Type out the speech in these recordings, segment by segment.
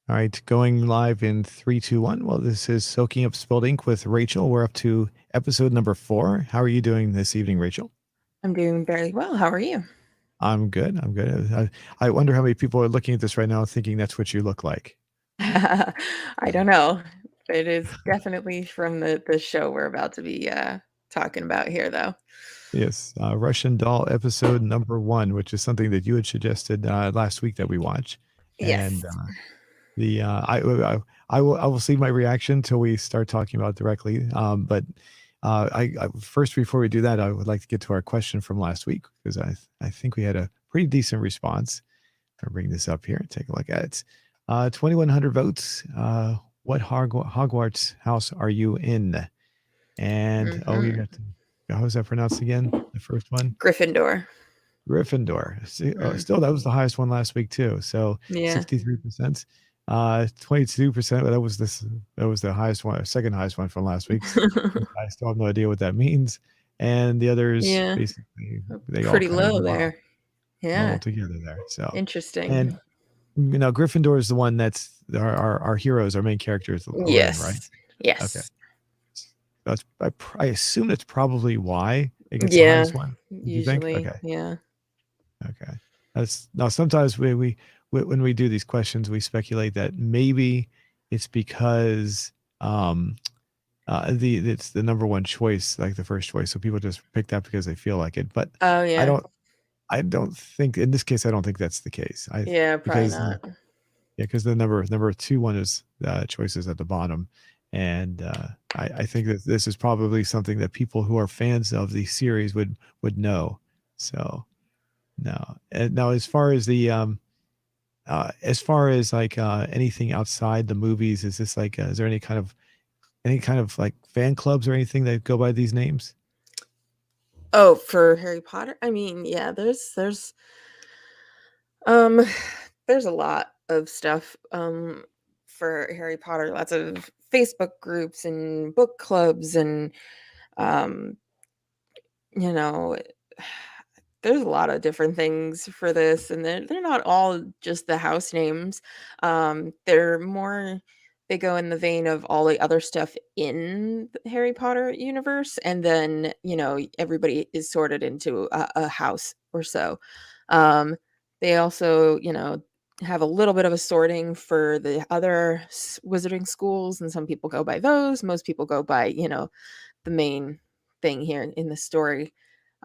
All right, going live in three, two, one. Well, this is Soaking Up Spilled Ink with Rachel. We're up to episode number 4. How are you doing this evening, Rachel? I'm doing very well. How are you? I'm good. I'm good. I wonder how many people are looking at this right now thinking that's what you look like. I don't know. It is definitely from the show we're about to be talking about here, though. Yes, Russian Doll episode number 1, which is something that you had suggested last week that we watch. Yes. And the I will see my reaction till we start talking about it directly. But I first, before we do that, I would like to get to our question from last week because I think we had a pretty decent response. I'll bring this up here and take a look at it. 2,100 votes. What Hogwarts house are you in? And you Hmm. got how was that pronounced again? The first one. Gryffindor. Gryffindor. Mm. Still, that was the highest one last week too. So Yeah. 63%. 22%. That was the highest one, second highest one from last week's. I still have no idea what that means. And the others Yeah. basically they all Pretty kind of low there. muddle Yeah. together there. So and Interesting. Gryffindor is the one that's our heroes, our main characters are in, right? Yes. Okay. Yes. I assume that's probably why it gets the Yeah. highest one. Do you think? Usually. Okay. Yeah. Okay. That's now sometimes when we do these questions, we speculate that maybe it's because it's the number one choice, like the first choice. So people just pick that because they feel like it. But Oh, I yeah. don't I don't think in this case I don't think that's the case. I Yeah, probably because not. yeah, because the number two one is choices at the bottom. And I think that this is probably something that people who are fans of the series would know. So no. And now as far as like anything outside the movies, is this like is there any kind of like fan clubs or anything that go by these names? Oh, for Harry Potter? I mean, yeah, um there's a lot of stuff for Harry Potter, lots of Facebook groups and book clubs and um you know there's a lot of different things for this, and they're not all just the house names. They're more, they go in the vein of all the other stuff in the Harry Potter universe, and then everybody is sorted into a house or so. Um, they also have a little bit of a sorting for the other wizarding schools, and some people go by those. Most people go by the main thing here in the story.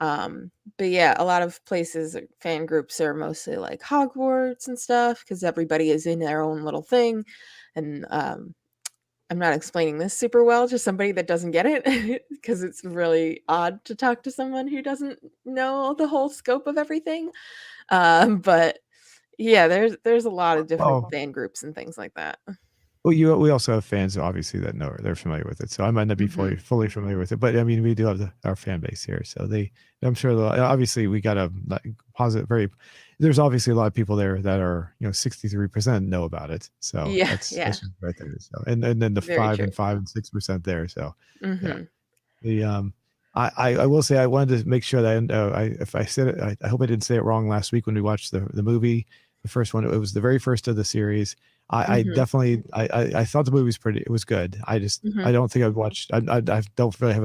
But yeah, a lot of places, fan groups are mostly like Hogwarts and stuff because everybody is in their own little thing. And I'm not explaining this super well to somebody that doesn't get it because it's really odd to talk to someone who doesn't know the whole scope of everything. But yeah, there's a lot of different Oh, fan groups and things like that. well, we also have fans obviously that know they're familiar with it. So I might not be Hmm. fully familiar with it, but I mean we do have our fan base here. So I'm sure obviously we got a like, positive very. There's obviously a lot of people there that are 63% know about it. So Yeah, yeah, that's right there. So and then the very true. 5 and 6% there. So yeah. Hmm. The I will say I wanted to make sure that if I said it, I hope I didn't say it wrong last week when we watched the movie, the first one. It was the very first of the series. I Hmm. definitely I thought the movie was pretty. It was good. Hmm. I don't think I've watched. I don't really have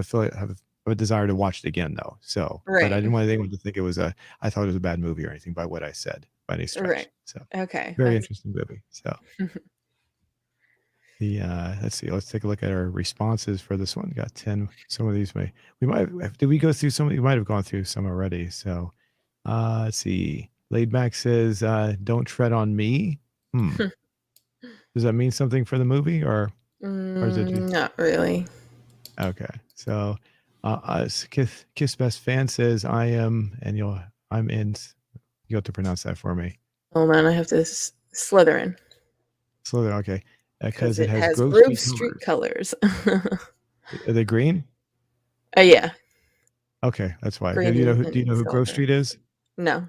a desire to watch it again though. So, but I Right. didn't want anyone to think it was a. I thought it was a bad movie or anything by what I said by any Right. stretch. So, Okay, very that's interesting movie. So the let's see, let's take a look at our responses for this one. Got 10. Some of these we might have, did we go through some? We might have gone through some already. So let's see. Laid back says, "Don't tread on me." Hmm. Does that mean something for the movie, or is it just Not really. okay? So, Kiss Best Fan says, "I am," and I'm in. You have to pronounce that for me. Hold on, I have to Slytherin Slither, okay, because because it it has has Grove Grove Street Street colors. colors. Are they green? Yeah, Okay, that's why. green Do you and know who Grove silver. Street is? No.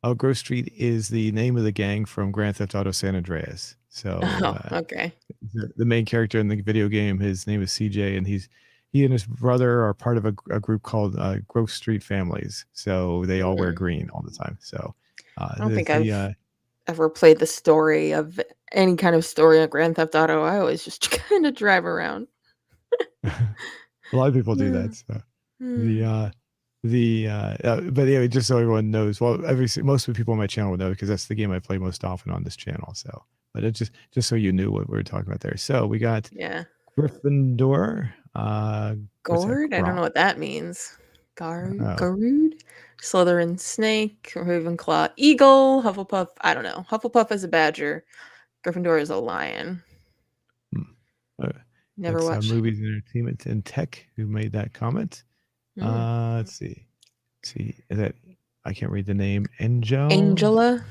Oh, Grove Street is the name of the gang from Grand Theft Auto San Andreas. So Oh, okay. the main character in the video game, his name is CJ, and he and his brother are part of a group called Grove Street Families. So they all wear Mm. green all the time. So I don't think the I've. ever played the story of any kind of story on Grand Theft Auto, I always just kind of drive around. A lot of people do Yeah. that. So the Mm. but yeah, just so everyone knows, well, most of the people on my channel would know because that's the game I play most often on this channel. So, but it just so you knew what we were talking about there. So we got Yeah. Gryffindor. What's that? Gourd? I don't know what that means. Oh, Garude? Slytherin snake, Ravenclaw eagle, Hufflepuff, I don't know. Hufflepuff is a badger. Gryffindor is a lion. hmm. Uh, Never that's watched. movies, entertainment, and tech. Who made that comment? Mm. Let's see. See, is that I can't read the name. Angel. Angela?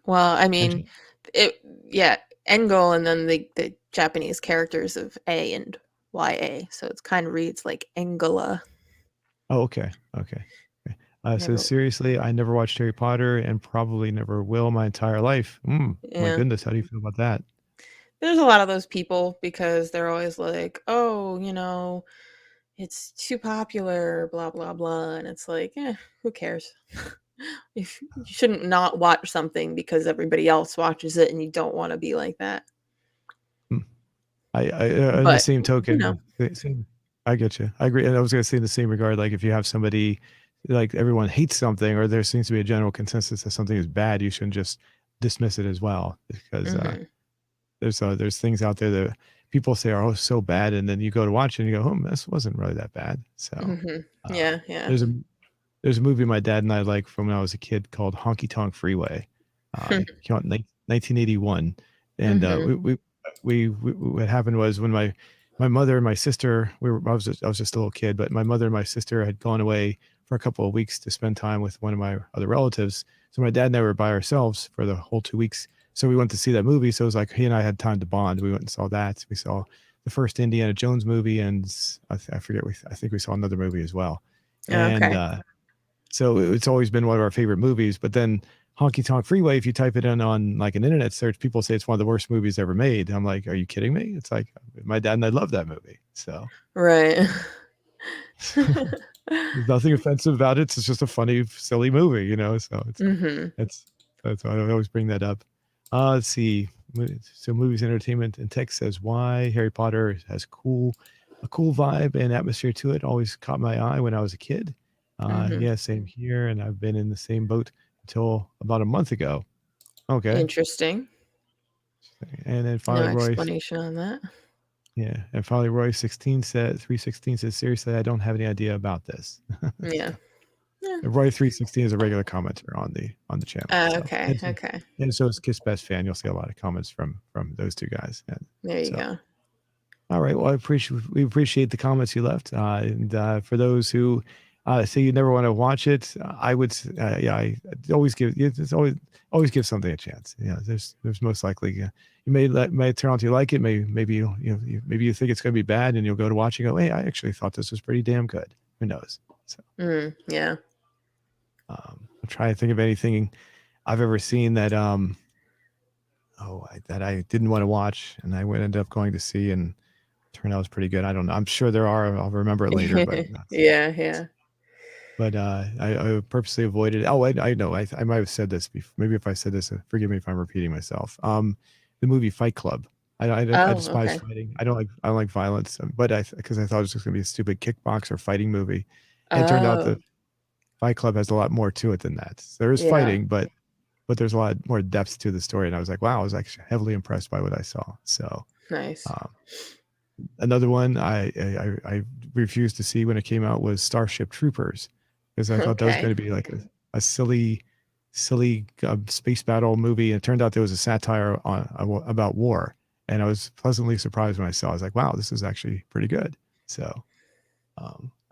Well, I mean, Angel. it, yeah, Engel and then the Japanese characters of A and YA. So it kind of reads like Angela. Oh, okay. Okay. Okay. So Never, seriously, I never watched Harry Potter and probably never will my entire life. My yeah. goodness, how do you feel about that? There's a lot of those people because they're always like, oh, it's too popular, blah, blah, blah. And it's like, who cares? If you shouldn't not watch something because everybody else watches it and you don't want to be like that. Hmm. In the But, same you know, token, I get you. I agree. And I was going to say in the same regard, like if you have somebody, like everyone hates something, or there seems to be a general consensus that something is bad, you shouldn't just dismiss it as well, because hmm there's things out there that people say are, oh, so bad, and then you go to watch it and you go, oh, this wasn't really that bad. So uh, yeah, yeah. there's a there's a movie my dad and I like from when I was a kid called Honky Tonk Freeway. It came out in 1981, and hmm what happened was when my mother and my sister, I was just a little kid, but my mother and my sister had gone away for a couple of weeks to spend time with one of my other relatives. So my dad and I were by ourselves for the whole 2 weeks. So we went to see that movie. So it was like he and I had time to bond. We went and saw that. We saw the first Indiana Jones movie, and I forget. I think we saw another movie as well. And Okay. so it's always been one of our favorite movies. But then Honky Tonk Freeway, if you type it in on like an internet search, people say it's one of the worst movies ever made. I'm like, are you kidding me? It's like my dad and I love that movie. So Right. there's nothing offensive about it. It's just a funny, silly movie, you know. So hmm it's that's why I always bring that up. Let's see. So movies, entertainment, and tech says why Harry Potter has a cool vibe and atmosphere to it. Always caught my eye when I was a kid. hmm Yeah, same here. And I've been in the same boat until about a month ago. Okay. Interesting. And then No finally, explanation on that. yeah. And finally, Roy 16 said, 316 says, seriously, I don't have any idea about this. Yeah. So, Yeah. Roy 316 is a regular commenter on the channel. So, Okay. Okay. and so is Kiss Best Fan. You'll see a lot of comments from those two guys. And There you so, go. all right. Well, we appreciate the comments you left. And for those who say you never want to watch it, I would yeah, I always give it's always give something a chance. Yeah, there's most likely you may turn out to like it. Maybe maybe you think it's going to be bad, and you'll go to watch and go, hey, I actually thought this was pretty damn good. Who knows? So Yeah. I'm trying to think of anything I've ever seen that that I didn't want to watch, and I would end up going to see and turned out was pretty good. I don't know. I'm sure there are. I'll remember it later, but that's, Yeah. Yeah. but I purposely avoided. Oh, I know. I might have said this before. Maybe if I said this, forgive me if I'm repeating myself. The movie Fight Club. I Oh, despise okay. fighting. I don't like violence, but because I thought it was just gonna be a stupid kickbox or fighting movie, and it turned out Oh, that Fight Club has a lot more to it than that. There is yeah. fighting, but there's a lot more depth to the story, and I was like, wow, I was actually heavily impressed by what I saw. So. Nice. Um, Another one I refused to see when it came out was Starship Troopers because I thought that was going Okay. to be like a silly space battle movie. And it turned out there was a satire about war, and I was pleasantly surprised when I saw it. I was like, wow, this is actually pretty good. So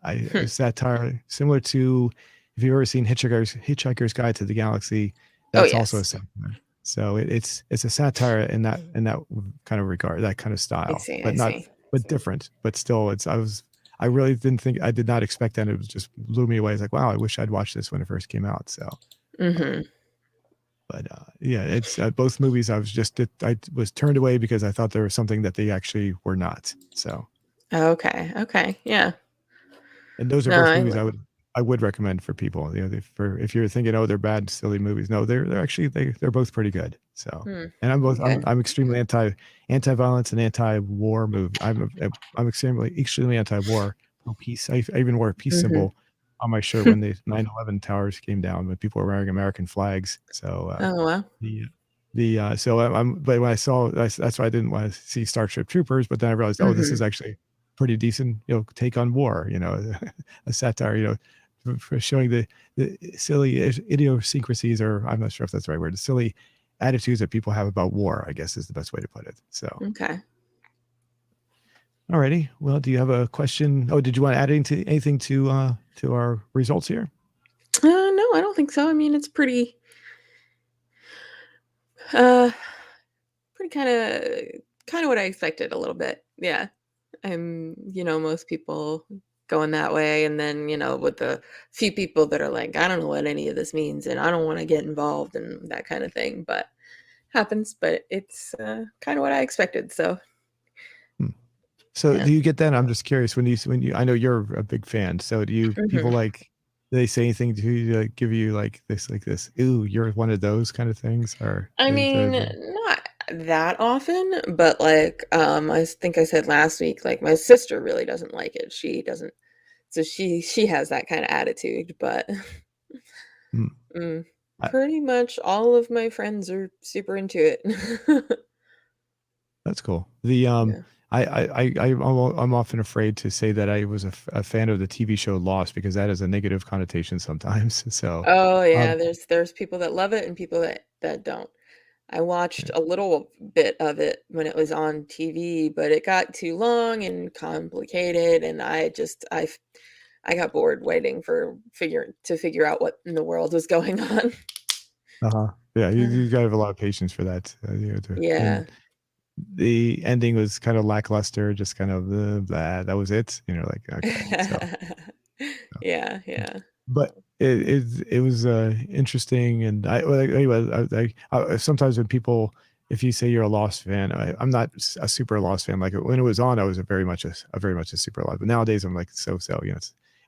a satire similar to if you've ever seen Hitchhiker's Guide to the Galaxy, Oh, that's also a yes. satire. So it's a satire in that kind of regard, that kind of I style, see. I but not see. but different. But still, I really I did not expect that. It was just blew me away. It's like, wow, I wish I'd watched this when it first came out. So, hmm um, but yeah, it's both movies. I was turned away because I thought there was something that they actually were not. So, Okay. Okay. Yeah. and those are No, both I movies like. I would recommend for people. For if you're thinking, oh, they're bad, silly movies. No, they're actually they're both pretty good. So, Hmm. and Okay. I'm extremely anti-violence and anti-war movie. I'm extremely anti-war, pro peace. I even wore a peace Hmm. symbol on my shirt when the 9/11 towers came down, when people were wearing American flags. So Oh wow. the so but when I saw that's why I didn't want to see Starship Troopers, but then I realized, oh, this is Hmm. actually pretty decent, take on war, a satire, for showing the silly idiosyncrasies, or I'm not sure if that's the right word, the silly attitudes that people have about war, I guess is the best way to put it. So, Okay. alrighty. Well, do you have a question? Oh, did you want to add anything to our results here? No, I don't think so. I mean, it's uh, pretty kind of what I expected a little bit. Yeah. Most people going that way, and then, with the few people that are like, I don't know what any of this means, and I don't want to get involved and that kind of thing, but happens, but it's kind of what I expected. So, Hmm. So yeah. do you get that? I'm just curious when you I know you're a big fan. So do you people Hmm. like do they say anything to you, like give you like this, ooh, you're one of those kind of things, or I is there mean, not that often, but like I think I said last week, like my sister really doesn't like it. She doesn't, so she has that kind of attitude, but hmm, mm, I, pretty much all of my friends are super into it. that's cool. The Yeah. I'm often afraid to say that I was a fan of the TV show Lost, because that has a negative connotation sometimes. So, Oh yeah, um, there's people that love it and people that don't. I watched a little bit of it when it was on TV, but it got too long and complicated, and I got bored waiting for figure out what in the world was going on. uh-huh. Yeah, Uh, you got to have a lot of patience for that. yeah. And the ending was kind of lackluster, just kind of blah, that was it. Like, okay, so. Yeah, yeah. But it was interesting, and anyway, sometimes when people, if you say you're a Lost fan, I'm not a super Lost fan. Like when it was on, I was a very much a super Lost. But nowadays, I'm like so.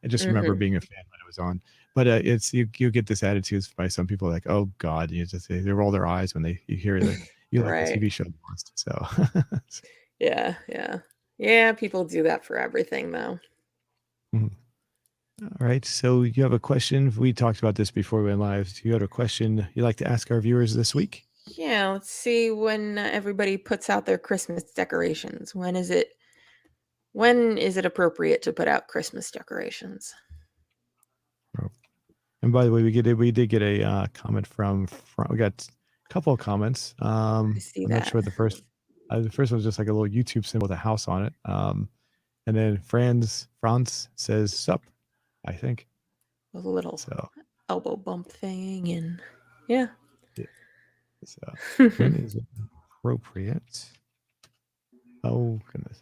I just remember Mhm. being a fan when it was on. But it's you get this attitude by some people, like, oh God, they roll their eyes when you hear that you like the Right. TV show Lost. So. Yeah, yeah. Yeah, people do that for everything though. Mhm. All right. So you have a question. We talked about this before we went live. Do you have a question you'd like to ask our viewers this week? Yeah, let's see when everybody puts out their Christmas decorations. When is it appropriate to put out Christmas decorations? Oh, and by the way, we did get a comment from we got a couple of comments. I see I'm not that. sure the first one was just like a little YouTube symbol with a house on it. And then Franz says sup, I think. A little So elbow bump thing and yeah. yeah. So when is it appropriate? Oh goodness,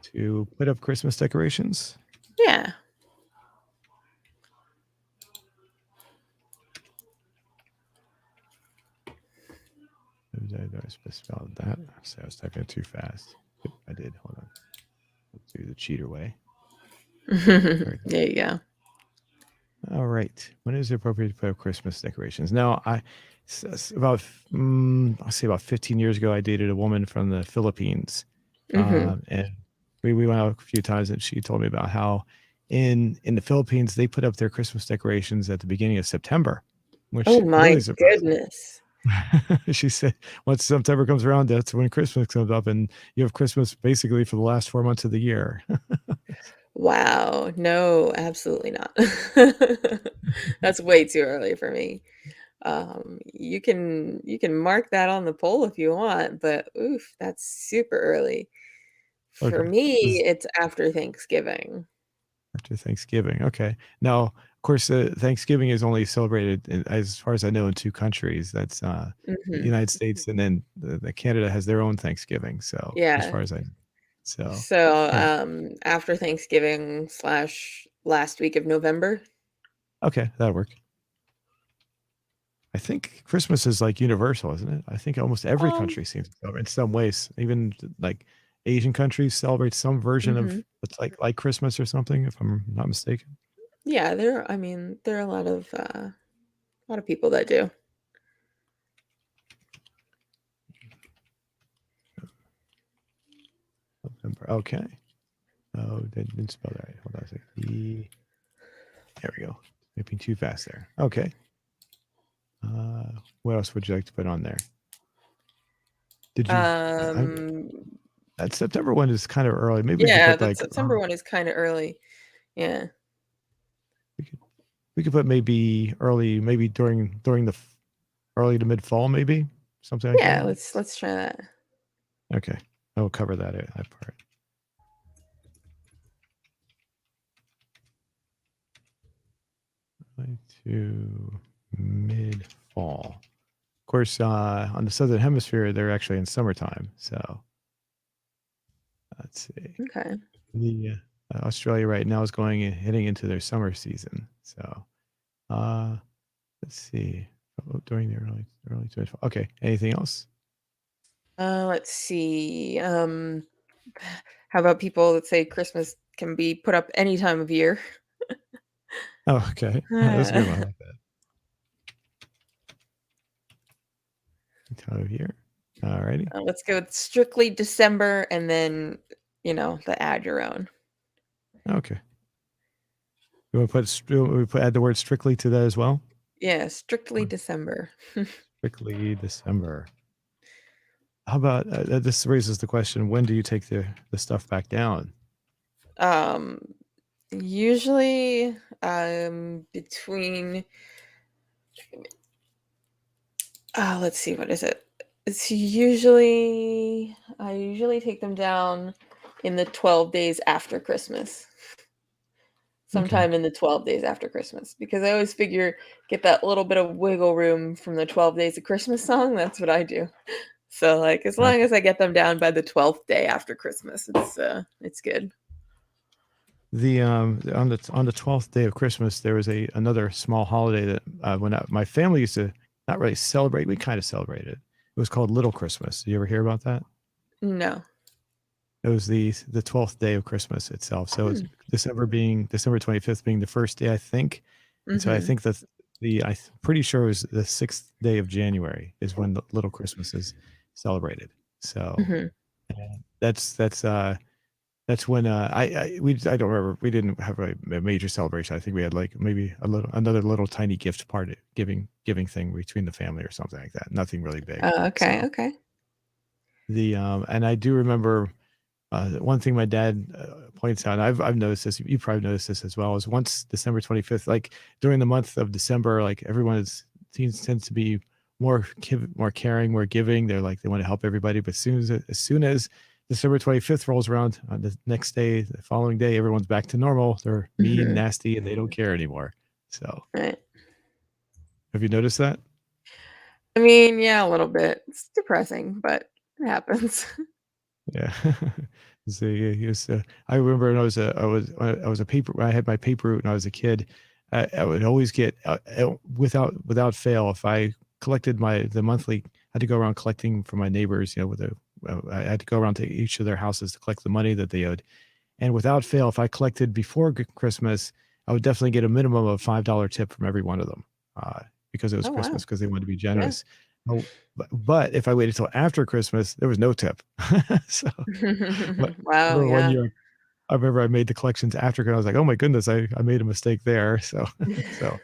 to put up Christmas decorations? Yeah. I misspelled that. So I was typing it too fast. Yep, I did. Hold on. Let's do the cheater way. There we go. There you go. All right. When is it appropriate to put up Christmas decorations? Now, about I'll say about 15 years ago, I dated a woman from the Philippines, Mhm. and we went out a few times, and she told me about how in the Philippines they put up their Christmas decorations at the beginning of September, Oh which my really surprised me. goodness. She said once September comes around, that's when Christmas comes up, and you have Christmas basically for the last 4 months of the year. Wow. No, absolutely not. That's way too early for me. You can mark that on the poll if you want, but oof, that's super early. For Okay. me, This is it's after Thanksgiving. after Thanksgiving. Okay. Now, of course, Thanksgiving is only celebrated, as far as I know, in two countries. That's the Mhm. United States, and then the Canada has their own Thanksgiving. So, as Yeah. far as I know, so So, yeah. after Thanksgiving slash last week of November. Okay, that'll work. I think Christmas is like universal, isn't it? I think almost every Um, country seems to celebrate in some ways, even like Asian countries celebrate some version of Hmm. it's like Christmas or something, if I'm not mistaken. Yeah, I mean, there are a lot of people that do. November. Okay. Oh, didn't spell that right. Hold on a second. There we go. Typing too fast there. Okay. What else would you like to put on there? Did you? Um, That September one is kind of early. Maybe we could yeah, put that like September one is kind of early. Yeah. we could we could put maybe early, maybe during the early to mid fall, maybe something like Yeah, that. let's try that. Okay, I will cover that part. Right to mid fall. Of course, on the southern hemisphere, they're actually in summertime. So let's see. Okay. The Australia right now is heading into their summer season. So uh, let's see. During the early to mid fall. Okay. Anything else? Let's see. How about people that say Christmas can be put up any time of year? Oh, okay. That's a good one. I Uh, like that. Time of year. All righty. let's go with strictly December and then, the add your own. Okay. You want to add the word strictly to that as well? Yeah, strictly December. Strictly December. How about this raises the question: when do you take the stuff back down? Um, Usually, between, let's see, what is it? I usually take them down in the 12 days after Christmas. Okay. Sometime in the 12 days after Christmas, because I always figure get that little bit of wiggle room from the 12 days of Christmas song. That's what I do. So like as long Okay. as I get them down by the 12th day after Christmas, it's good. The on the 12th day of Christmas, there was another small holiday that my family used to not really celebrate. We kind of celebrated. It was called Little Christmas. Did you ever hear about that? No. It was the 12th day of Christmas itself. So it's Hmm. December 25th being the first day, I think. And so I Mm-hmm. think that I'm pretty sure it was the 6th day of January is when the Little Christmas is celebrated. So Mm-hmm. uh, that's when I don't remember, we didn't have a major celebration. I think we had like maybe another little tiny gift party giving thing between the family or something like that. Nothing really big. Oh, okay. So Okay. and I do remember one thing my dad points out, and I've noticed this, you probably noticed this as well, is once December 25th, like during the month of December, like everyone tends to be more caring, more giving. They're like they want to help everybody, but as soon as December 25th rolls around, on the next day, the following day, everyone's back to normal. They're mean, Mm-hmm. nasty, and they don't care anymore. So Right. have you noticed that? I mean, yeah, a little bit. It's depressing, but it happens. Yeah. So yeah, I remember when I was a paper. I had my paper route when I was a kid. I would always get without fail if I collected the monthly. I had to go around collecting from my neighbors. I had to go around to each of their houses to collect the money that they owed. And without fail, if I collected before Christmas, I would definitely get a minimum of $5 tip from every one of them, because it was Oh wow. Christmas, because they wanted to be Yeah. generous. Oh, but if I waited till after Christmas, there was no tip. So, but I Wow, remember one yeah. year, I made the collections after, I was like, oh my goodness, I made a mistake there. So, so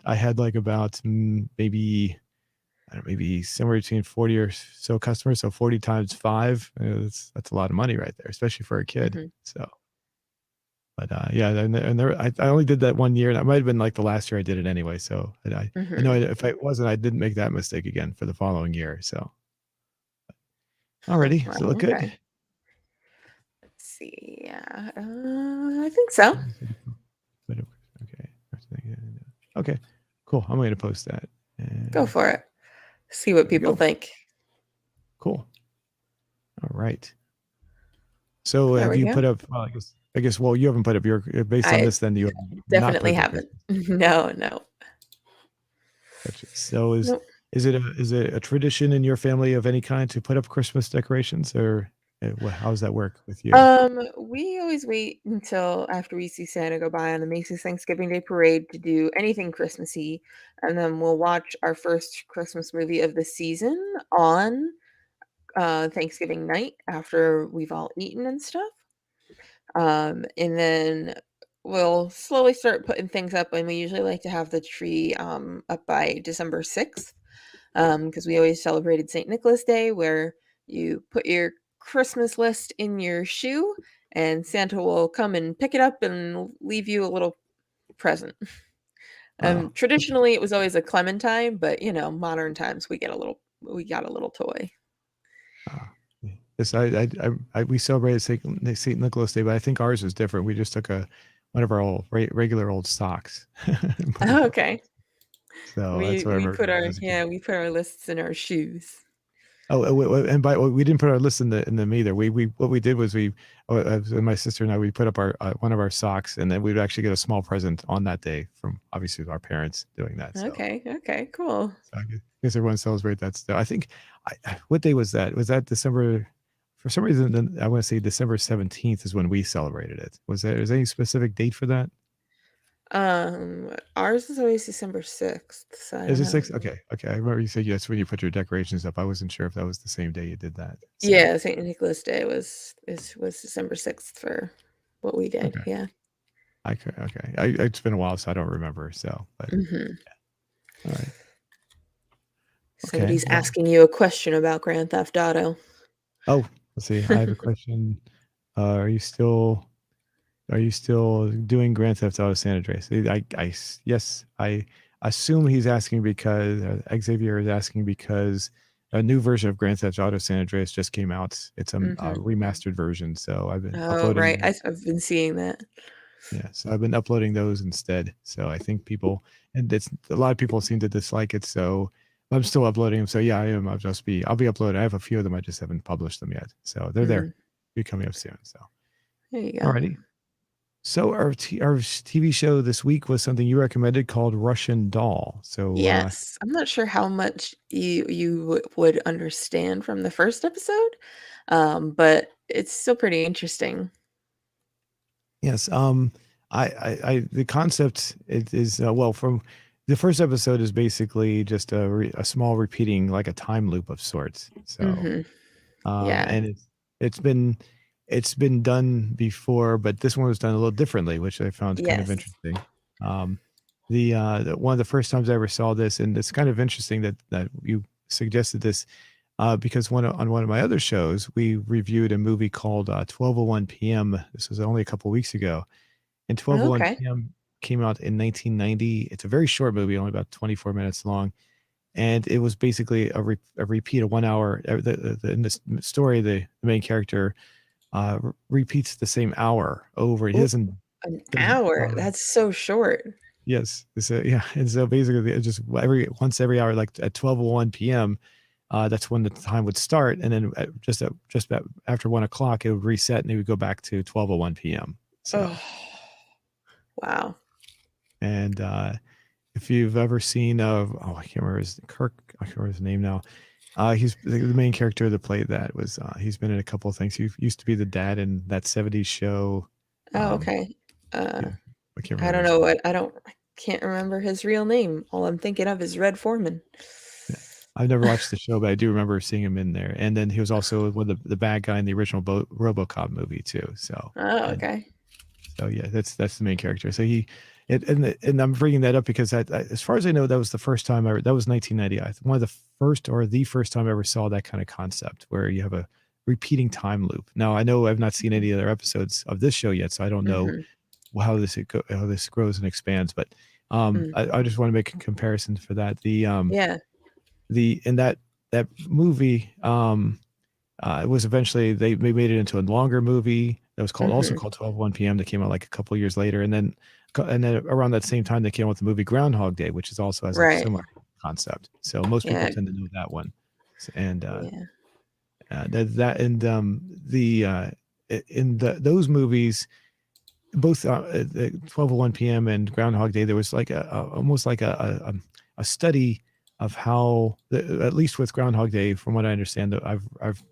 I had like about maybe I don't know, maybe somewhere between 40 or so customers. So 40 times five, that's a lot of money right there, especially for a kid. Mhm, So. But, yeah, and there I only did that 1 year. That might have been, like, the last year I did it anyway, so, and I know mhm. if I wasn't, I didn't make that mistake again for the following year, so. Alrighty, does it look Wow, good? okay. Let's see, yeah, I think so. Okay. Okay, cool, I'm gonna post that, Go and for it. See what there we people go. think. Cool. Alright. So, There have we you go. put up well, you haven't put up based on I this, then you have not put definitely up your haven't. Christmas. No, no. Gotcha. So Nope. is it a tradition in your family of any kind to put up Christmas decorations, or How does that work with you? We always wait until after we see Santa go by on the Macy's Thanksgiving Day Parade to do anything Christmassy, and then we'll watch our first Christmas movie of the season on Thanksgiving night after we've all eaten and stuff. And then we'll slowly start putting things up, and we usually like to have the tree up by December 6th, because we always celebrated St. Nicholas Day, where you put your Christmas list in your shoe, and Santa will come and pick it up and leave you a little present. Oh, okay. Traditionally, it was always a clementine, but modern times we got a little toy. Uh, yes, we celebrated Saint Nicholas Day, but I think ours is different. We just took one of our old regular old socks, and put it Oh, on. okay. So that's We what I we put remember our as a kid. yeah, we put our lists in our shoes. Oh, and we didn't put our list in them either. We what we did was my sister and I, we put up our one of our socks, and then we'd actually get a small present on that day from obviously our parents doing that. Okay, okay, cool. So I guess everyone celebrate that still. I think what day was that? Was that December? For some reason, then I want to say December 17th is when we celebrated it. Was there any specific date for that? Ours is always December 6th, so I Is don't it know. six? Okay, okay. I remember you said yes when you put your decorations up. I wasn't sure if that was the same day you did that. So Yeah, St. Nicholas Day was December 6th for what we did. okay, Yeah. okay. It's been a while, so I don't remember. So, but Hmm. all right, okay. Somebody's Well, asking you a question about Grand Theft Auto. oh, let's see. I have a question. Are you still doing Grand Theft Auto San Andreas? Yes, I assume he's asking because Xavier is asking because a new version of Grand Theft Auto San Andreas just came out. It's a Hmm. remastered version, so I've been Oh, uploading right. those. I've been seeing that. Yeah, so I've been uploading those instead. So I think people, and it's a lot of people seem to dislike it. So I'm still uploading them. So yeah, I am. I'll be uploading. I have a few of them. I just haven't published them yet. So they're there. Mm, Be coming up soon. So there you go. alrighty. So our TV show this week was something you recommended called Russian Doll. So Yes. I'm not sure how much you would understand from the first episode, but it's still pretty interesting. yes, the concept is well from the first episode is basically just a small repeating like a time loop of sorts. So Hmm. Yeah. and it's been done before, but this one was done a little differently, which I found kind of Yes. interesting. Um, one of the first times I ever saw this, and it's kind of interesting that you suggested this, because on one of my other shows, we reviewed a movie called 12:01 p.m. This was only a couple weeks ago, and 12:01 Okay. p.m. came out in 1990. It's a very short movie, only about 24 minutes long, and it was basically a repeat of 1 hour. In this story, the main character repeats the same hour over. He Ooh, an doesn't hour. That's so short. yes. So yeah, and so basically, it just every hour, like at 12:01 p.m. That's when the time would start, and then just about after 1 o'clock, it would reset, and it would go back to 12:01 p.m. Oh, So, wow. and if you've ever seen I can't remember his Kirk, I can't remember his name now. He's the main character that played that was he's been in a couple of things. He used to be the dad in that 70s show. Oh, Um, okay. Uh, yeah, I can't I remember don't his know name. I can't remember his real name. All I'm thinking of is Red Foreman. Yeah. I've never watched the show, but I do remember seeing him in there. And then he was also one of the bad guy in the original RoboCop movie too. So Oh, and okay. so yeah, that's the main character. So and I'm bringing that up because as far as I know, that was the first time that was 1990. One of the first or the first time I ever saw that kind of concept where you have a repeating time loop. Now I know I've not seen any other episodes of this show yet, so I don't know Hmm. how this grows and expands. But Mm. I just want to make a comparison for that. Yeah. The in that movie it was eventually they made it into a longer movie that was Hmm. called 12:01 p.m. that came out like a couple years later, and then around that same time they came out with the movie Groundhog Day, which is also has a Right. similar concept. So most people Yeah. tend to know that one. And Yeah. that and the in those movies, both 12:01 p.m. and Groundhog Day, there was like almost like a study of how, at least with Groundhog Day, from what I understand, I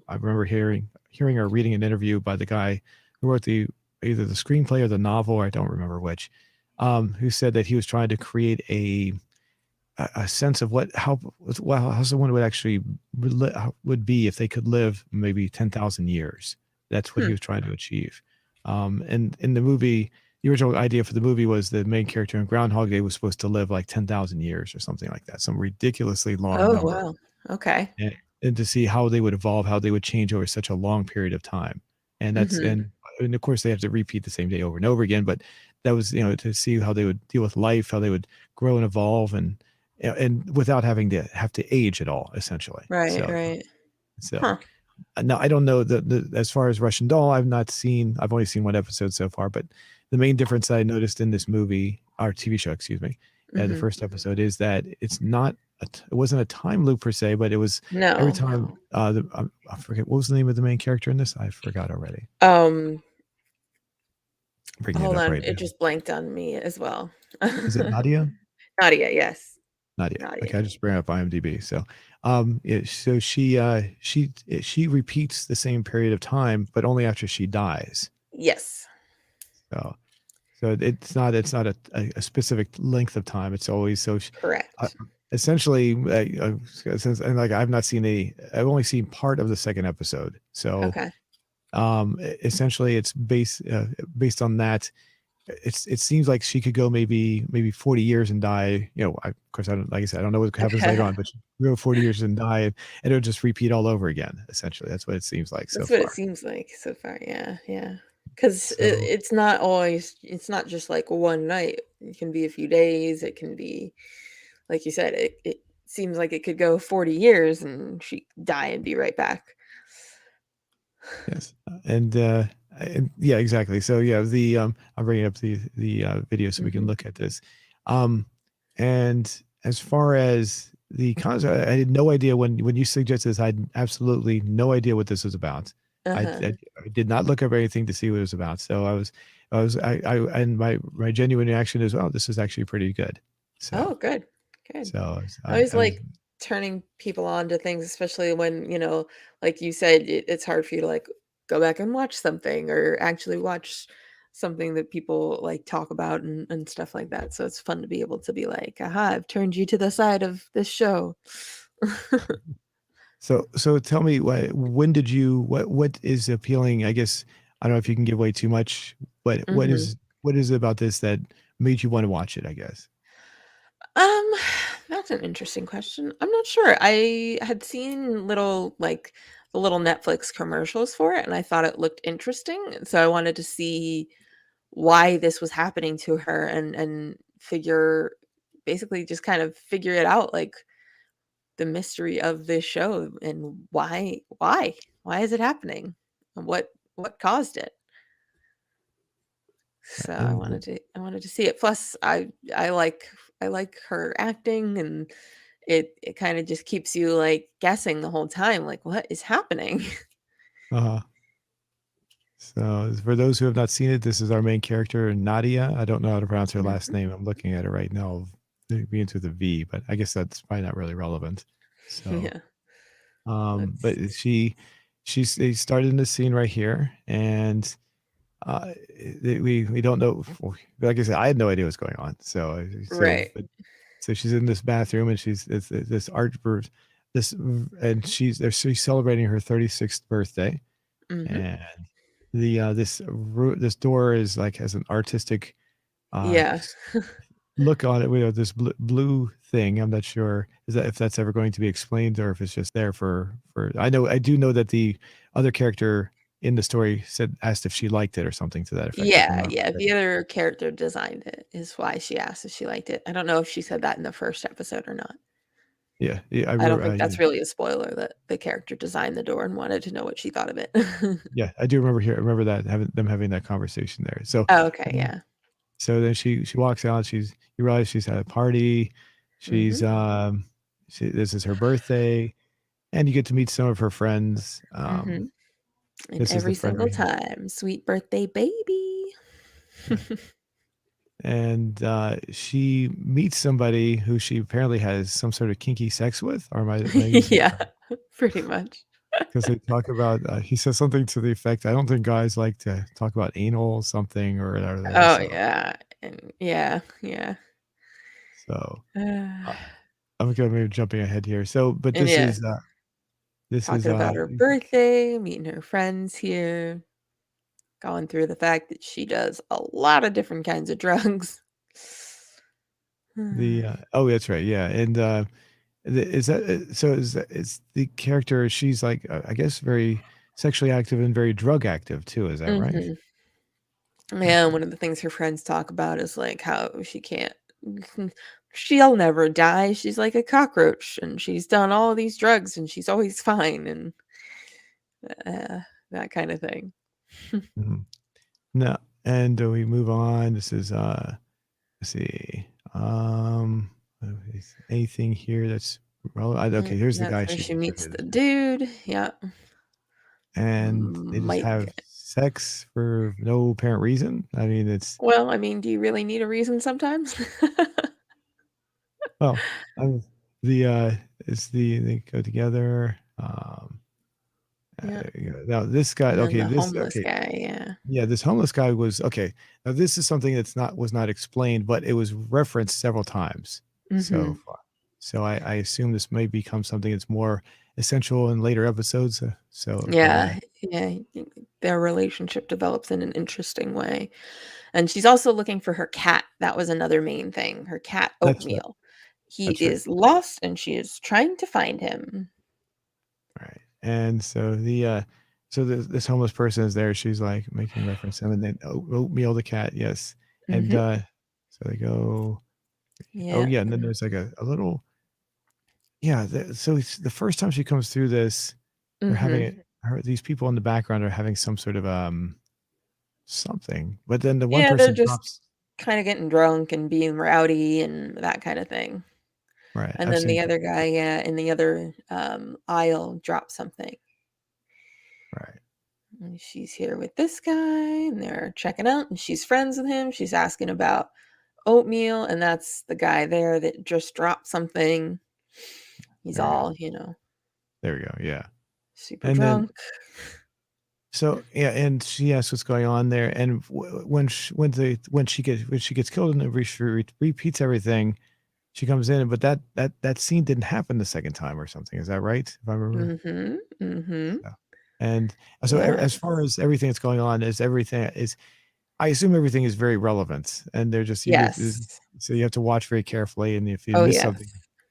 remember hearing hearing or reading an interview by the guy who wrote the either the screenplay or the novel, or I don't remember which, who said that he was trying to create a sense of how someone would actually would be if they could live maybe 10,000 years. That's what he Hmm. was trying to achieve. And in the movie, the original idea for the movie was the main character in Groundhog Day was supposed to live like 10,000 years or something like that, some ridiculously long Oh, number. wow. Okay. And to see how they would evolve, how they would change over such a long period of time. And that's Mhm. and of course they have to repeat the same day over and over again, but that was, to see how they would deal with life, how they would grow and evolve and without having to have to age at all, essentially. Right, So right. so Huh. now I don't know the as far as Russian Doll, I've only seen one episode so far, but the main difference that I noticed in this movie or TV show, excuse me, the Mhm. first episode is that it's not it wasn't a time loop per se, but it was every No. time I forget what was the name of the main character in this. I forgot already. Um, Bringing it Hold up on, right it now. just blanked on me as well. Is it Nadia? Nadia, yes. Nadia. Okay, I Nadia. just bring up IMDb. So, so she repeats the same period of time, but only after she dies. Yes. So so it's not a specific length of time. It's always so uh, Correct. essentially since and like I've only seen part of the second episode. So Okay. essentially it's based on that. It seems like she could go maybe 40 years and die. Of course I don't like I said I don't know what happens later on, but she could go 40 years and die, and it'll just repeat all over again. Essentially, that's what it seems like so That's what it far. seems like so far, yeah, yeah. 'Cause So it's not just, like, one night. It can be a few days, it can be like you said, it seems like it could go 40 years and she die and be right back. yes, and yeah, exactly. So yeah, I'm bringing up the video so we can Mhm. look at this. Um, and as far as the concept, I had no idea when you suggested this. I had absolutely no idea what this was about. I, Uh-huh. I, I did not look up anything to see what it was about. So and my genuine reaction is, oh, this is actually pretty good. So Oh, good, good. so I always I was like turning people on to things, especially when, like you said, it's hard for you to like go back and watch something or actually watch something that people like talk about and stuff like that. So it's fun to be able to be like, aha, I've turned you to the side of this show. So tell me when did you what is appealing? I guess I don't know if you can give away too much, but Hmm. what is it about this that made you want to watch it, I guess? Um, that's an interesting question. I'm not sure. I had seen the little Netflix commercials for it and I thought it looked interesting. So I wanted to see why this was happening to her and figure basically just kind of figure it out, like the mystery of this show and why is it happening? And what caused it? So And I wanted to see it. Plus I like her acting and it kind of just keeps you like guessing the whole time, like what is happening? uh so for those who have not seen it, this is our main character, Nadia. I don't know how to pronounce her last Mhm. name. I'm looking at it right now. It begins with a V, but I guess that's probably not really relevant. So Yeah. but Let's they started in this scene right here, and we don't know. Like I said, I had no idea what's going on. right. So she's in this bathroom, and it's this art this and she's celebrating her 36th birthday, Mhm. and this door is like has an artistic uh Yeah. look on it. We have this blue thing. I'm not sure is that if that's ever going to be explained or if it's just there for. I do know that the other character in the story asked if she liked it or something to that effect, if I'm Yeah, not yeah, the mistaken. other character designed it is why she asked if she liked it. I don't know if she said that in the first episode or not. Yeah, yeah, I don't think yeah, that's really a spoiler that the character designed the door and wanted to know what she thought of it. yeah, I do remember here. I remember that having that conversation there. So, Oh, okay, um, yeah. so then she walks out. You realize she's had a party. She's Mhm, this is her birthday, and you get to meet some of her friends. mhm, and This is the every friend single right here. time, "Sweet birthday, baby." Yeah. And she meets somebody who she apparently has some sort of kinky sex with, or am I getting Yeah, that? pretty much. because they talk about. He says something to the effect, "I don't think guys like to talk about anal something or whatever." Oh, So, yeah, and yeah, yeah. so Uh, uh, I'm gonna maybe jumping ahead here. So, but and yeah, this is talking about her birthday, meeting her friends here, going through the fact that she does a lot of different kinds of drugs. the oh, that's right, yeah, and is that so? Is the character? She's like, I guess, very sexually active and very drug active too. Is that right? Mhm. Yeah, Okay. one of the things her friends talk about is, like, how she can't she'll never die, she's like a cockroach, and she's done all these drugs, and she's always fine, and, uh, that kinda thing. Mhm. No, and we move on. This is let's see. Is anything here that's okay? Here's the guy That's where she she meets. meets Okay, the dude, yeah, and they just have Mike. sex for no apparent reason. I mean, it's Well, I mean, do you really need a reason sometimes? well, um, the it's the they go together. Yeah, Now this guy, and then okay, the this homeless okay, guy, yeah. yeah, this homeless guy was okay. Now this is something that's not was not explained, but it was referenced several times so Mhm. far. So I assume this may become something that's more essential in later episodes. So, but Yeah, yeah, their relationship develops in an interesting way. And she's also looking for her cat. That was another main thing, her cat that's right. Oatmeal. He That's right. is lost and she is trying to find him. Right. And so so this homeless person is there. She's like making reference to him, and then oatmeal the cat, yes. And Mhm. so they go. Oh Yeah. yeah, and then there's like a little yeah. So the first time she comes through this, they're having Mhm. it. These people in the background are having some sort of something, but then the one Yeah, they're person just drops. kinda getting drunk and being rowdy and that kinda thing. Right. And I've then seen the it other before. guy, yeah, in the other, aisle drops something. Right. And she's here with this guy, and they're checking out, and she's friends with him. She's asking about Oatmeal, and that's the guy there that just dropped something. He's There we go. all, There we go. Yeah. super And then drunk. so yeah, and she asks what's going on there, and when she gets killed and repeats everything, she comes in, but that scene didn't happen the second time or something. Is that right? If I remember. Mhm, mhm. So, and so Yeah. as far as everything that's going on, is everything is I assume everything is very relevant, and they're just Yes. so you have to watch very carefully, and if you Oh, miss yes. something,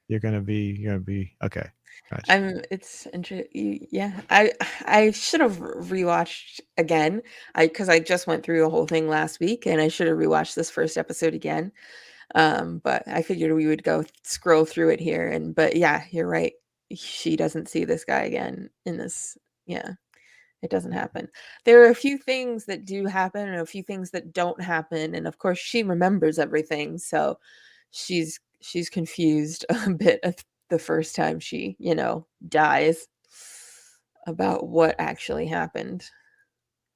you're gonna be okay. Gotcha. It's yeah, I should have rewatched again. Because I just went through the whole thing last week, and I should have rewatched this first episode again. But I figured we would go scroll through it here, and but yeah, you're right. She doesn't see this guy again in this. Yeah, it doesn't happen. There are a few things that do happen and a few things that don't happen, and of course she remembers everything, so she's confused a bit at the first time she, dies about what actually happened.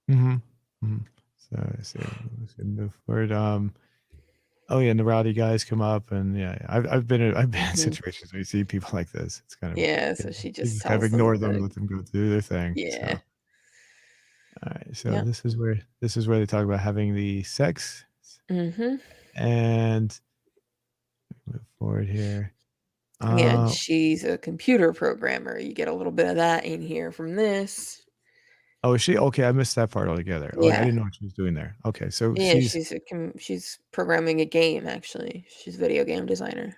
Mhm. Mhm. So let's see, move forward. Oh yeah, and the rowdy guys come up, and yeah, I've been I've been in Mhm. situations where you see people like this. It's kind of Yeah, yeah, so she you just just kind of tells them ignore them, to let them go do their thing. So yeah. all right, so Yep. this is where they talk about having the sex, Mhm. and move forward here. Yeah, and Uh she's a computer programmer. You get a little bit of that in here from this. oh, is she okay? I missed that part altogether. Oh, I Yeah. didn't know what she was doing there. Okay, so Yeah, she's she's programming a game, actually. She's a video game designer.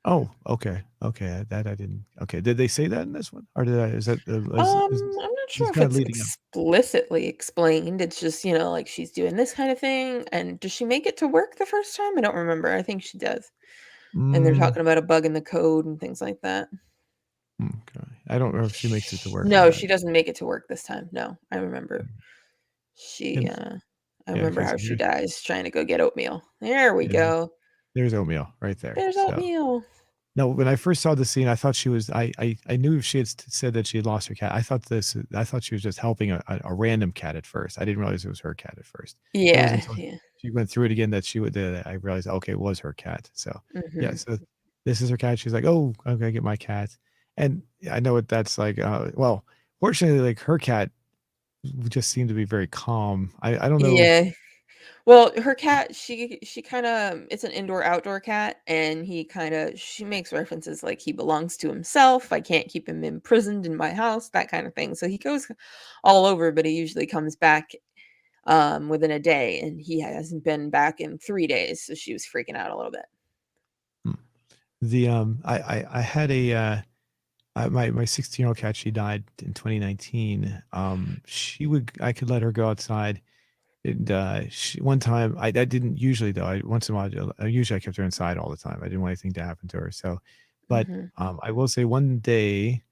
oh, okay, okay. That I didn't. Okay, did they say that in this one, or did I? Is that I'm not is sure if kind of it's leading up? explicitly explained. It's just, like she's doing this kind of thing. And does she make it to work the first time? I don't remember. I think she does. And they're Mm, talking about a bug in the code and things like that. okay, I don't know if she makes it to work or No, not. she doesn't make it to work this time. No, I remember. She, And I yeah, remember okay, how so she here, dies trying to go get oatmeal. There we yeah, go. there's oatmeal right there. There's So oatmeal. no, when I first saw the scene, I thought she was. I knew she had said that she had lost her cat. I thought she was just helping a random cat at first. I didn't realize it was her cat at first. It wasn't Yeah, until yeah. she went through it again that she would. That I realized, okay, it was her cat. So yeah, Mhm. so this is her cat. She's like, oh, I'm gonna get my cat, and I know what that's like. Well. fortunately, like her cat just seemed to be very calm. I don't know. Yeah. Well, her cat, she kind of it's an indoor outdoor cat, and he kind of she makes references like he belongs to himself. I can't keep him imprisoned in my house, that kind of thing. So he goes all over, but he usually comes back within a day, and he hasn't been back in 3 days. So she was freaking out a little bit. Hmm. The I had a my 16-year-old cat. She died in 2019. She would I could let her go outside. And one time I didn't usually though. Once in a while, usually I kept her inside all the time. I didn't want anything to happen to her. So, but Hmm. I will say one day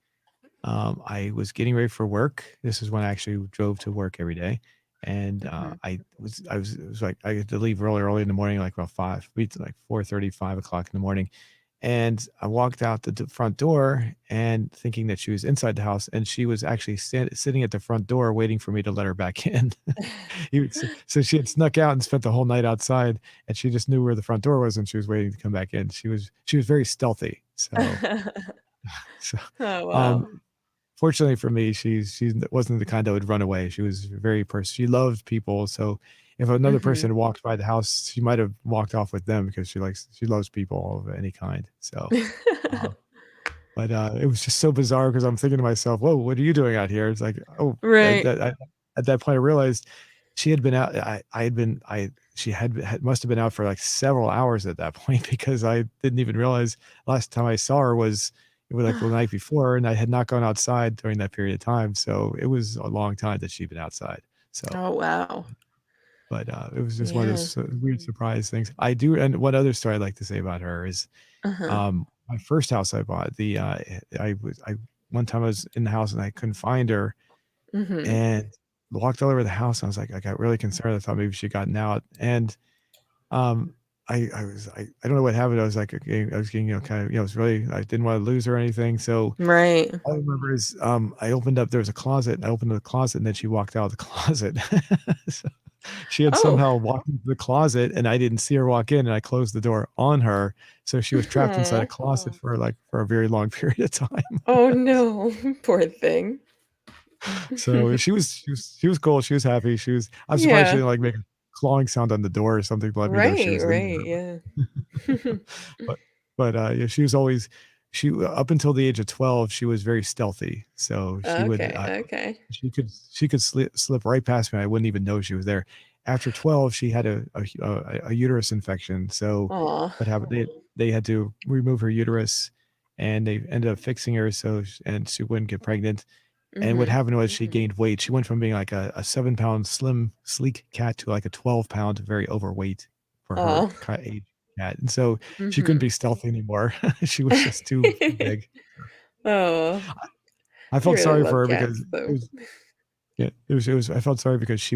I was getting ready for work. This is when I actually drove to work every day, and Hmm. it was like I had to leave early in the morning, like about like 4:30, 5 o'clock in the morning, and I walked out the front door and thinking that she was inside the house, and she was actually sitting at the front door waiting for me to let her back in. So she had snuck out and spent the whole night outside, and she just knew where the front door was, and she was waiting to come back in. She was very stealthy. So Oh wow. um, fortunately for me, she wasn't the kind that would run away. She was she loved people. So if another Hmm. person walked by the house, she might have walked off with them because she loves people of any kind. So, uh, but it was just so bizarre because I'm thinking to myself, "Whoa, what are you doing out here?" It's like, oh, Right. at that point I realized she had been out. I had been I she must have been out for like several hours at that point because I didn't even realize last time I saw her was it was like the night before, and I had not gone outside during that period of time. So it was a long time that she'd been outside. So, Oh wow. but it was just one of Yeah. those weird surprise things. I do, and one other story I'd like to say about her is Uh-huh. my first house I bought. I one time I was in the house and I couldn't find her, Hmm. and walked all over the house. I was like, I got really concerned. I thought maybe she'd gotten out, and um, I don't know what happened. I was like, okay, I was getting kind of it was really I didn't want to lose her or anything. So Right. all I remember is I opened up. There was a closet, and I opened the closet, and then she walked out of the closet. So she had Oh. somehow walked into the closet, and I didn't see her walk in, and I closed the door on her. So she was trapped inside a Aw. closet for a very long period of time. Oh no. Poor thing. So she was cool. She was happy. I'm surprised she Yeah. didn't like make a clawing sound on the door or something to let me know she Right, was in right, there. yeah. But yeah, she was always she up until the age of 12, she was very stealthy. So Okay, okay. she could slip right past me. I wouldn't even know she was there. After 12, she had a uterus infection. So Aw. what happened? They had to remove her uterus, and they ended up fixing her and she wouldn't get pregnant. And what Mhm. happened was she gained weight. She went from being like a 7 pound slim, sleek cat to like a 12 pound, very overweight for her Aw. age cat. And so she couldn't Mhm. be stealthy anymore. She was just too big. Oh, I I felt really sorry for love her because cats, though. yeah, it was I felt sorry because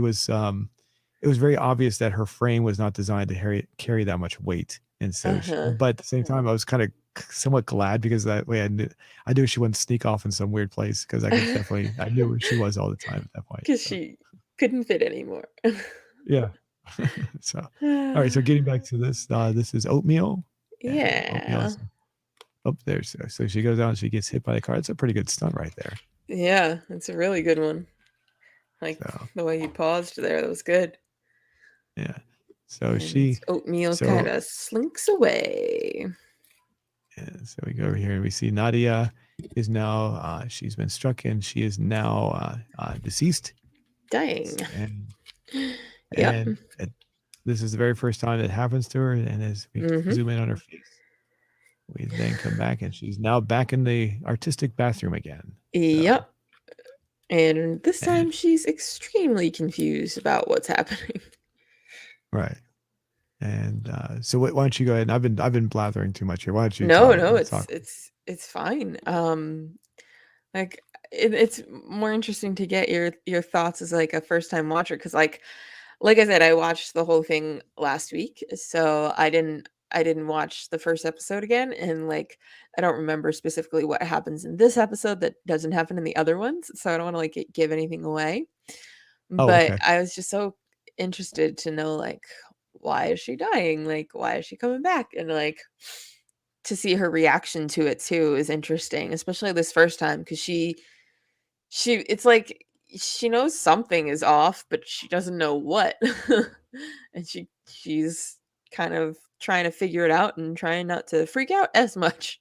it was very obvious that her frame was not designed to carry that much weight. And so Uh-huh. but at the same time I was kind of somewhat glad because that way I knew she wouldn't sneak off in some weird place because I knew where she was all the time at that point. 'Cause So she couldn't fit anymore. yeah. So all right, so getting back to this, this is oatmeal, and oatmeal Yeah. is oh there's so she goes out and she gets hit by the car. It's a pretty good stunt right there. Yeah, it's a really good one. Like, So the way you paused there, that was good. yeah. So And she oatmeal so kinda slinks away. yeah, so we go over here and we see Nadia is now she's been struck and she is now deceased. Dying. And Yep. this is the very first time it happens to her. And as we Mhm. zoom in on her face, we then come back and she's now back in the artistic bathroom again. So Yep. And this and time she's extremely confused about what's happening. right. And so why don't you go ahead? And I've been blathering too much here. Why don't you No, no, talk? it's fine. Like it's more interesting to get your thoughts as like a first time watcher because like I said, I watched the whole thing last week, so I didn't watch the first episode again, and like I don't remember specifically what happens in this episode that doesn't happen in the other ones, so I don't want to like give anything away. Oh, But okay. I was just so interested to know like why is she dying? Like why is she coming back? And like to see her reaction to it too is interesting, especially this first time because it's like she knows something is off, but she doesn't know what. And she's kind of trying to figure it out and trying not to freak out as much.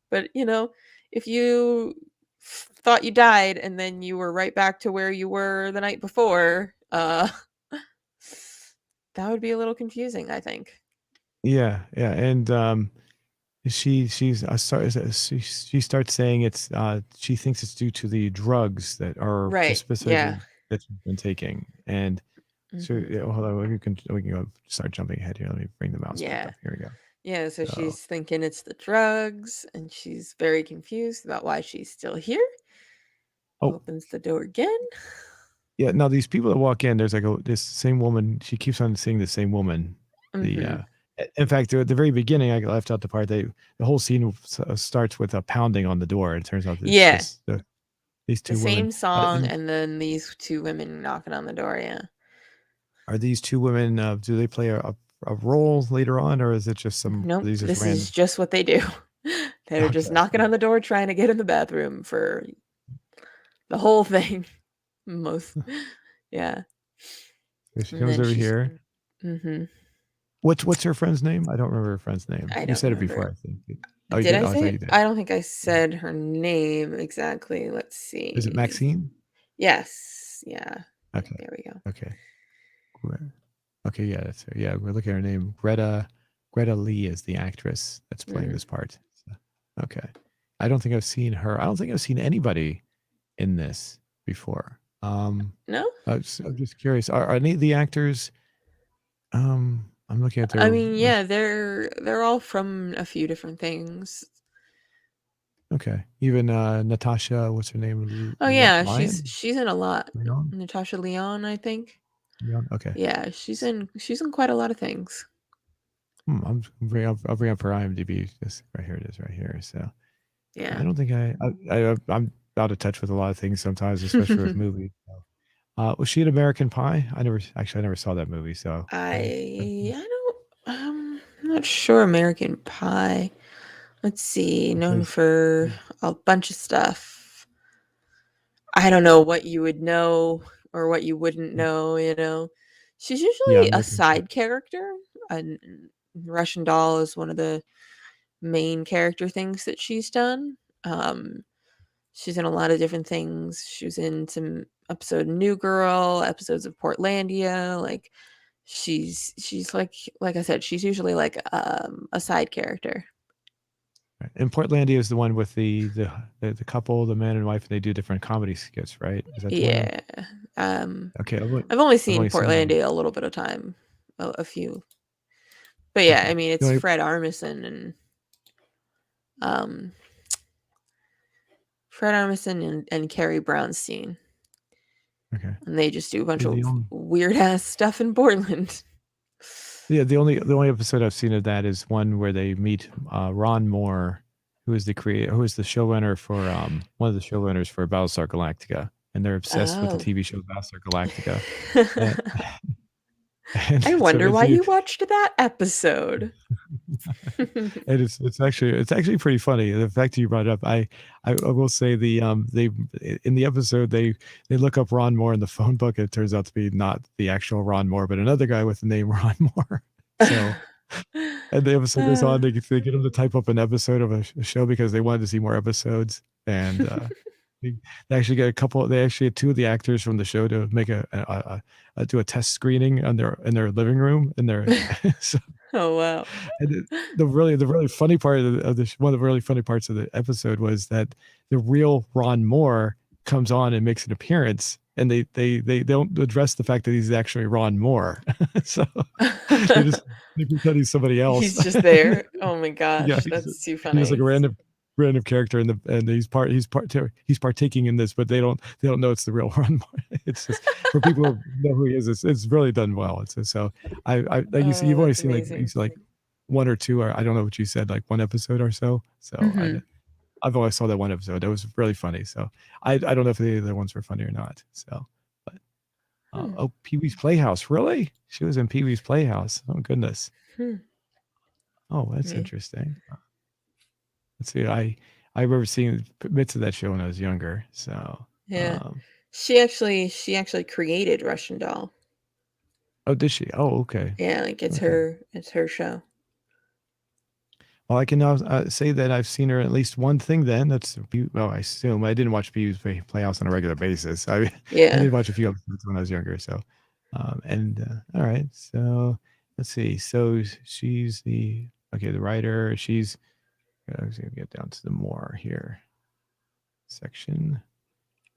But, if you thought you died and then you were right back to where you were the night before, that would be a little confusing, I think. Yeah, yeah, and she starts saying she thinks it's due to the drugs that are Right. specifically Yeah. that she's been taking, and so Hmm. yeah, hold on, we can go start jumping ahead here. Let me bring the mouse back Yeah. up. Here we go. Yeah. So So, she's thinking it's the drugs and she's very confused about why she's still here. oh Opens the door again. yeah, now these people that walk in, there's like this same woman. She keeps on seeing the same woman. The Hmm. in fact, at the very beginning, I left out the part the whole scene starts with a pounding on the door. And it turns out it's Yeah. this these The two women. same song and then these two women knocking on the door. Yeah. Are these two women, do they play a role later on, or is it just are Nope. these just This is random? just what they do. They're just Okay. knocking on the door trying to get in the bathroom for the whole thing. Most. Yeah. So she And comes then over she's. here. Hmm. What's her friend's name? I don't remember her friend's name. I You don't said it remember. before, I think. Oh, you Did did? I Oh, I say thought it? you did. I don't think I said her name exactly. Let's Is it see. Maxine? Yes. Yeah. Okay. There we go. Okay. Okay, yeah, that's her. Yeah, we're looking at her name. Greta Lee is the actress that's playing Mm. this part. So, okay. I don't think I've seen her. I don't think I've seen anybody in this before. No? I'm just curious. Are any of the actors I'm looking at I their mean, yeah, they're all from a few different things. okay. Even Natasha, what's her name? Oh yeah, she's Lion? she's in a lot. Leon? Natasha Leon, I think. Leon? Okay. Yeah, she's in quite a lot of things. I'll bring up her IMDb. Just right here it is right here. So I Yeah. don't think I'm out of touch with a lot of things sometimes, especially with movies. So. Was she an American Pie? I never saw that movie. So I don't I'm not sure American Pie. Let's see, known because for a bunch of stuff. I don't know what you would know or what you wouldn't know. She's yeah, usually a American Pie. side character. And Russian Doll is one of the main character things that she's done. Um, she's in a lot of different things. She was in some episode of New Girl, episodes of Portlandia. Like she's like I said, she's usually like a side character. Right. And Portlandia is the one with the couple, the man and wife, and they do different comedy skits, right? Is that the one? Yeah. Um, Okay, I've only I've seen only seen them. Portlandia a little bit of time, a few. But yeah, I Okay. mean The it's only, Fred Armisen and um Fred Armisen and Carrie Brownstein. okay. And they just do a bunch Yeah, the of only weird ass stuff in Portland. yeah, the only episode I've seen of that is one where they meet Ron Moore, who is the showrunner for one of the showrunners for Battlestar Galactica, and they're obsessed with the Oh. TV show Battlestar Galactica. And, and I so wonder why you watched that episode. and it's actually pretty funny. The fact that you brought it up, I will say they in the episode they look up Ron Moore in the phone book. And it turns out to be not the actual Ron Moore, but another guy with the name Ron Moore. So and the episode goes Uh, on. They get him to type up an episode of a show because they wanted to see more episodes, and they, they actually get a couple. They actually had two of the actors from the show to make do a test screening on in their living room in their so oh wow. and the really funny part one of the really funny parts of the episode was that the real Ron Moore comes on and makes an appearance, and they don't address the fact that he's actually Ron Moore. So they just they pretend he's somebody else. He's just there. Oh my Yeah, gosh, that's too he's like a funny. random character in the and he's partaking in this, but they don't know it's the real Ron Moore. It's just for people who know who he is. It's really done well. It's so Oh, you've only that's seen amazing. one or two, or I don't know what you said, like one episode or so. So Hmm. I've only saw that one episode. It was really funny. So I don't know if the other ones were funny or not. So, but Hmm. oh, Pee Wee's Playhouse, really? She was in Pee Wee's Playhouse. Oh goodness. Hmm. Oh, that's Yeah. interesting. Let's see. I remember seeing bits of that show when I was younger. So Yeah. Um, She actually created Russian Doll. oh, did she? Oh, okay. Yeah, like Okay. it's her show. Well, I can now say that I've seen her at least one thing. Then well, I assume I didn't watch Beavis Playhouse on a regular basis. I Yeah. did watch a few episodes when I was younger. So, all right. So let's see. So she's the writer. She's let's see, get down to the more here section.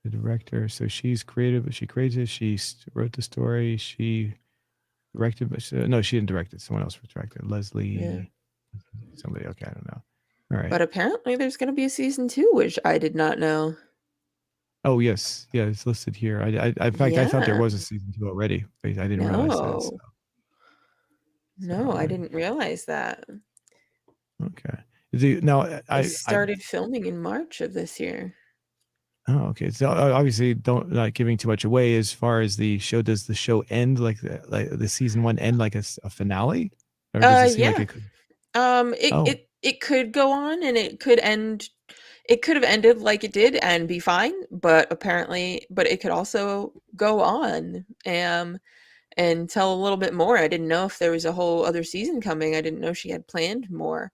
The director. So she's creative. She created. Wrote the story. She directed, but no, she didn't direct it. Someone else directed. Yeah. Leslie, somebody. Okay, I don't know. All right. But apparently there's going to be a season 2, which I did not know. Oh yes, yeah, it's listed here. In fact, I thought there Yeah. was a season 2 already, but I didn't realize that. So, No. No, I didn't realize that. okay. Now, They I started filming in March of this year. oh, okay. So obviously, don't not giving too much away as far as the show. Does the show end like the season 1 end like a finale, or does it seem like Yeah. it could? It Oh, it could go on and it could end. It could have ended like it did and be fine, but it could also go on and tell a little bit more. I didn't know if there was a whole other season coming. I didn't know she had planned more.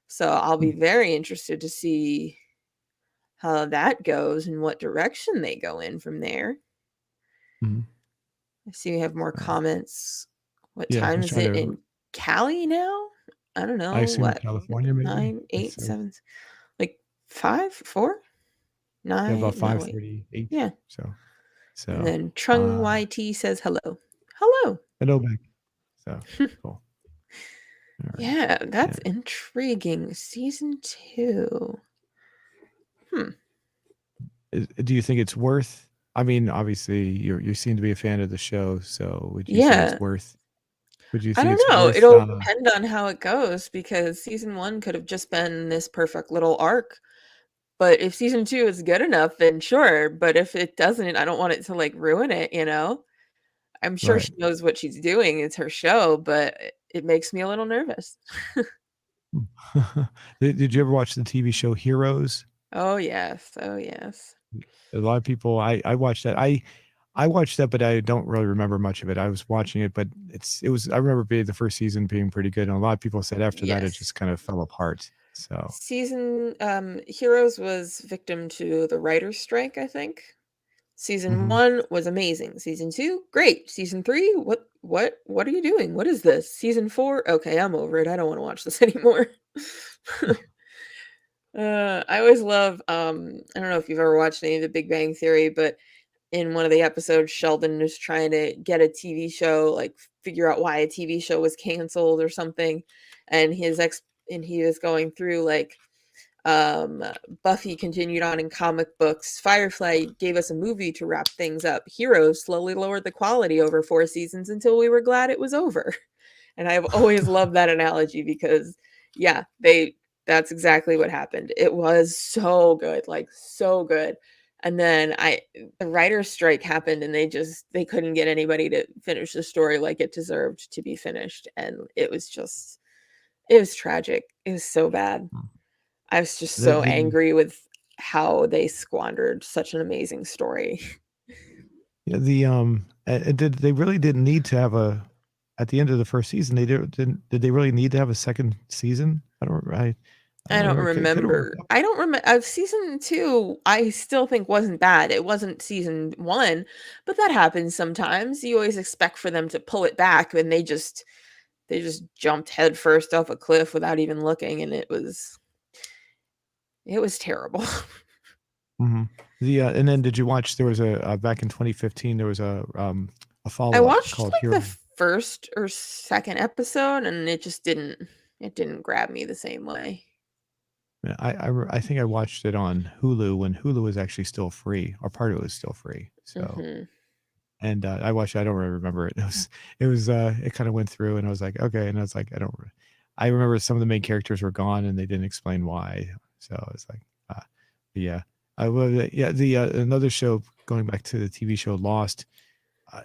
So I'll hmm, be very interested to see how that goes and what direction they go in from there. hmm. I see we have more So comments. What yeah, I time was is trying it to. in Cali now? I don't I know. assume What? California maybe. 9, It's 8, 7, like 5, 4, yeah, about 9. No, wait. 5:38. Yeah. So And so then Trung uh, YT says hello. Hello. hello back. So cool. All right. Yeah, Yeah. that's intriguing. Season 2. Hmm. Do you think it's worth? I mean, obviously, you seem to be a fan of the show, so would you say it's Yeah. worth? Would you I think don't it's know. worth? It'll depend on how it goes because season 1 could have just been this perfect little arc. But if season 2 is good enough, then sure. But if it doesn't, I don't want it to like ruin it, you know? I'm sure Right. she knows what she's doing. It's her show, but it makes me a little nervous. Did you ever watch the TV show Heroes? Oh, yes. Oh, yes. A lot of people. I watched that. I watched that, but I don't really remember much of it. I was watching it, but it was. I remember being the first season being pretty good, and a lot of people said after that it Yes. just kind of fell apart. So Season Heroes was victim to the writer's strike, I think. Season mhm. 1 was amazing. Season 2, great. Season 3, what are you doing? What is this? Season 4, okay, I'm over it. I don't want to watch this anymore. I always love I don't know if you've ever watched any of the Big Bang Theory, but in one of the episodes Sheldon is trying to get a TV show, like figure out why a TV show was canceled or something, and he was going through like um Buffy continued on in comic books. Firefly gave us a movie to wrap things up. Heroes slowly lowered the quality over 4 seasons until we were glad it was over. And I've always loved that analogy because yeah, that's exactly what happened. It was so good, like so good. And then the writer's strike happened and they couldn't get anybody to finish the story like it deserved to be finished. And it was tragic. It was so bad. I was just the so the angry with how they squandered such an amazing story. Yeah, did they really didn't need to have a at the end of the first season, did they really need to have a second season? I I don't don't remember. Could have worked remember. out. I don't remember. Season 2, I still think wasn't bad. It wasn't season 1, but that happens sometimes. You always expect for them to pull it back, and they just jumped headfirst off a cliff without even looking, and it was terrible. Mhm. And then did you watch there was back in 2015, there was a I follow-up watched called like Hero. the first or second episode, and it didn't grab me the same way. Yeah, I think I watched it on Hulu when Hulu was actually still free, or part of it was still free. So, Mhm. and, I watched it, I don't really remember it. It kinda went through and I was like, "Okay," and I was like, I remember some of the main characters were gone and they didn't explain why. So, I was like, but yeah. I will yeah, another show going back to the TV show Lost,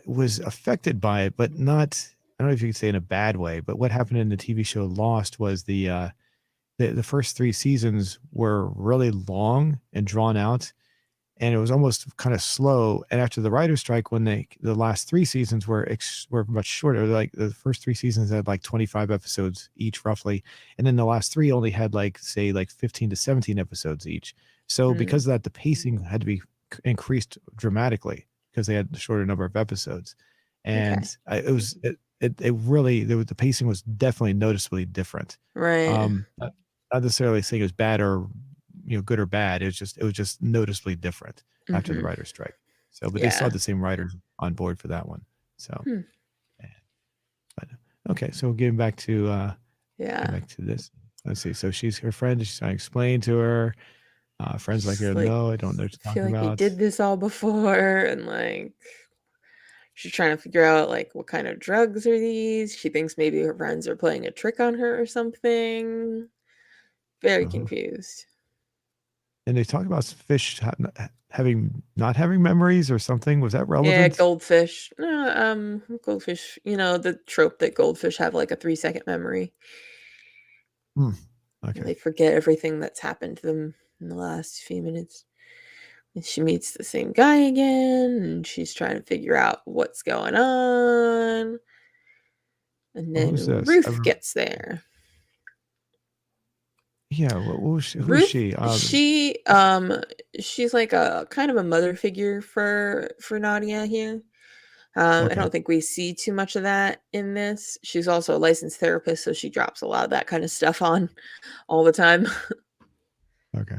was affected by it, but not I don't know if you could say in a bad way, but what happened in the TV show Lost was the first 3 seasons were really long and drawn out, and it was almost kind of slow. And after the writer's strike, when the last 3 seasons were much shorter, like the first 3 seasons had like 25 episodes each roughly, and then the last three only had like say like 15 to 17 episodes each. So Mm, because of that, the pacing had to be increased dramatically because they had a shorter number of episodes, okay. and it was it really the pacing was definitely noticeably different. Right. Not necessarily saying it was bad or good or bad. It was just noticeably different after the Mm-hmm. writer's strike. So, but they still Yeah. had the same writers on board for that one. So, Hmm. eh, but okay. So getting Yeah. back to this. Let's see. So she's her friend. She's trying to explain to her. Friends like She's her. like, No, I don't know what I you're feel talking like we about. did this all before, and like she's trying to figure out like what kind of drugs are these. She thinks maybe her friends are playing a trick on her or something. Very Uh-huh. confused. And they talk about fish having not having memories or something. Was that Yeah, relevant? goldfish. Goldfish, the trope that goldfish have like a 3-second memory. Hmm. Okay. They forget everything that's happened to them in the last few minutes. And she meets the same guy again, and she's trying to figure out what's going on. And Well, who's then this? Ruth gets there. Yeah. Who's Ruth, she? she's like a kind of a mother figure for Nadia here. I Okay. don't think we see too much of that in this. She's also a licensed therapist, so she drops a lot of that kind of stuff on all the time. Okay.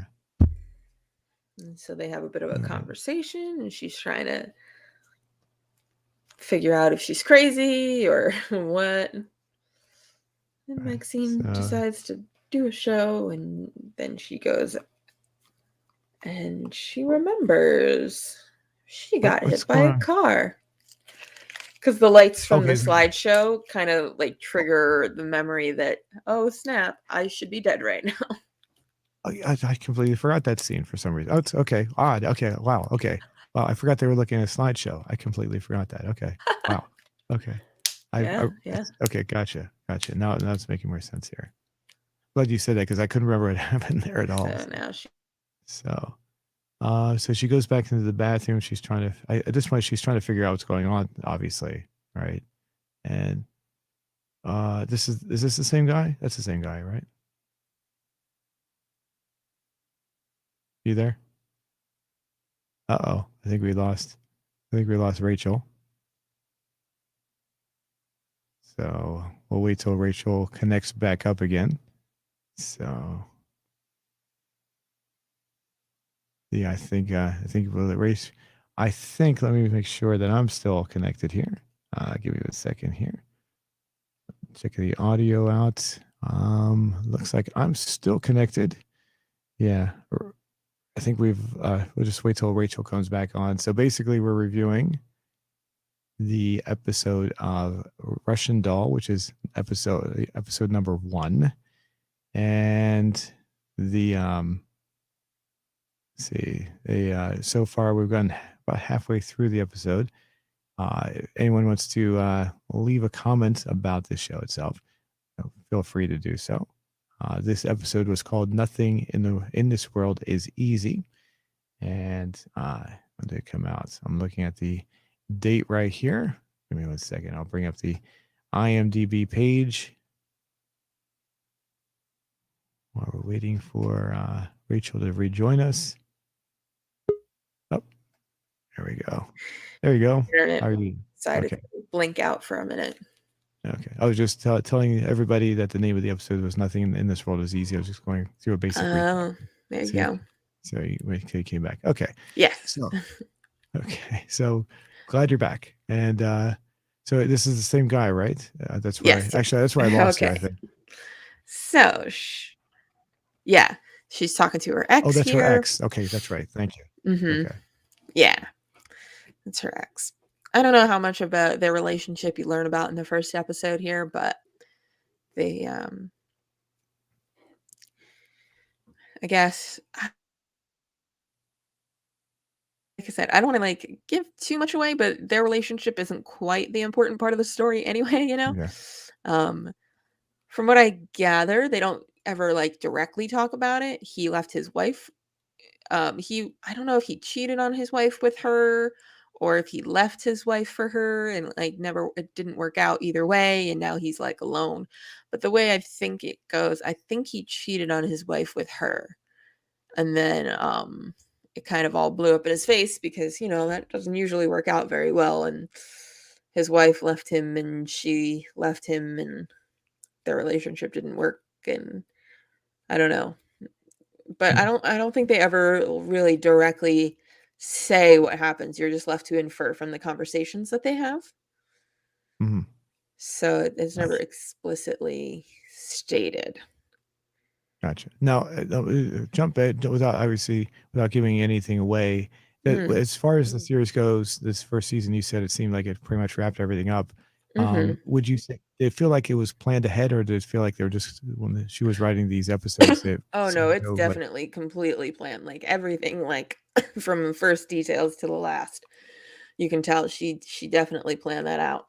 And so they have a bit of a All right. conversation, and she's trying to figure out if she's crazy or what. And All right. Maxine So decides to do a show, and then she goes and she remembers she got what's hit by going a on? car. Because the lights from the Okay. slideshow kind of like trigger the memory that, oh snap, I should be dead right now. I completely forgot that scene for some reason. Oh, it's okay. Odd. Okay. Wow. Okay. Wow. I forgot they were looking at a slideshow. I completely forgot that. Okay. Wow. Okay. Yeah, yeah. Okay. Gotcha. Gotcha. Now it's making more sense here. Glad you said that because I couldn't remember what happened there at all. So now she. So, so she goes back into the bathroom. She's trying to, at this point, she's trying to figure out what's going on, obviously. Right. And, is this the same guy? That's the same guy, right? You there? Uh-oh. I think we lost Rachel. So we'll wait till Rachel connects back up again. So yeah, I think we'll erase. I think let me make sure that I'm still connected here. Give me a second here. Check the audio out. Looks like I'm still connected. Yeah. I think we'll just wait till Rachel comes back on. So basically we're reviewing the episode of Russian Doll, which is episode number 1. And the let's see, so far we've gone about halfway through the episode. If anyone wants to leave a comment about the show itself, feel free to do so. This episode was called "Nothing in this world is easy," and when did it come out? I'm looking at the date right here. Give me 1 second. I'll bring up the IMDb page while we're waiting for Rachel to rejoin us. Oh, there we go. There you go. Internet How are you? decided Okay. to blink out for a minute. Okay. I was just telling everybody that the name of the episode was "Nothing in this world is easy." I was just going through a basic recap. Oh, there you So, go. you came back. Okay. Yes. So, okay. So glad you're back. And so this is the same guy, right? Yes, yes. That's where I lost you, I Okay. think. So, yeah, she's talking to her Oh, ex that's her here. ex. Okay. That's right. Thank you. Mm-hmm. Okay. Yeah, it's her ex. I don't know how much about their relationship you learn about in the first episode here, but they, I guess, like I said, I don't want to like give too much away, but their relationship isn't quite the important part of the story anyway, Okay. Um, from what I gather, they don't ever like directly talk about it. He left his wife I don't know if he cheated on his wife with her, or if he left his wife for her and like never, it didn't work out either way, and now he's like alone. But the way I think it goes, I think he cheated on his wife with her, and then it kind of all blew up in his face because that doesn't usually work out very well, and his wife left him and she left him, and their relationship didn't work, and I don't know. But Hmm. I don't think they ever really directly say what happens. You're just left to infer from the conversations that they have. Hmm. So it's never explicitly stated. Gotcha. Now, jump ahead without obviously without giving anything away. Mm. As far as the series goes, this first season, you said it seemed like it pretty much wrapped everything up. Mhm. Would you say did it feel like it was planned ahead, or did it feel like they were just when she was writing these episodes, it Oh no, seemed it's to have like, definitely completely planned. Like everything, like from first details to the last. You can tell she definitely planned that out.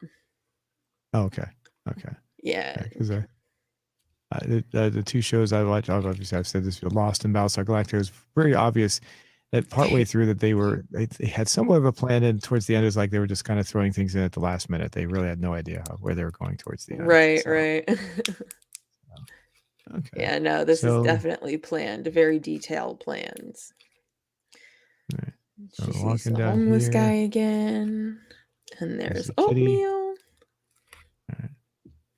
oh, okay, okay, Yeah. because the two shows I watched, obviously I've said this, Lost and Battlestar Galactica, it was very obvious that partway through that they had somewhat of a plan, and towards the end it was like they were just kind of throwing things in at the last minute. They really had no idea where they were going towards the end. Right, So right. okay, Yeah, no, this is so definitely planned, very detailed plans. all right, so She sees walking the down homeless guy here, again, and I there's see Kitty. oatmeal. All right,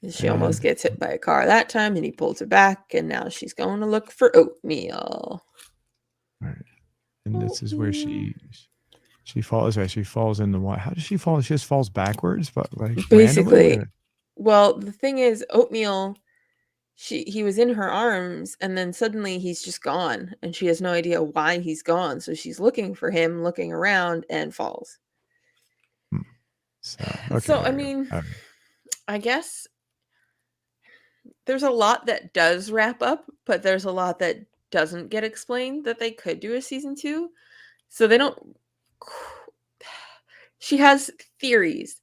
And she almost and gets hit by a car that time, and he pulls her back, and now she's going to look for oatmeal. all right, and this is where Oatmeal. she falls. Right, she falls in the water. How does she fall? She just falls backwards, but like randomly, Basically, or well, the thing is, oatmeal. He was in her arms, and then suddenly he's just gone, and she has no idea why he's gone. So she's looking for him, looking around, and falls. hmm. So okay, So I there we go. mean, I guess there's a lot that does wrap up, but there's a lot that doesn't get explained that they could do a season 2. So they don't she has theories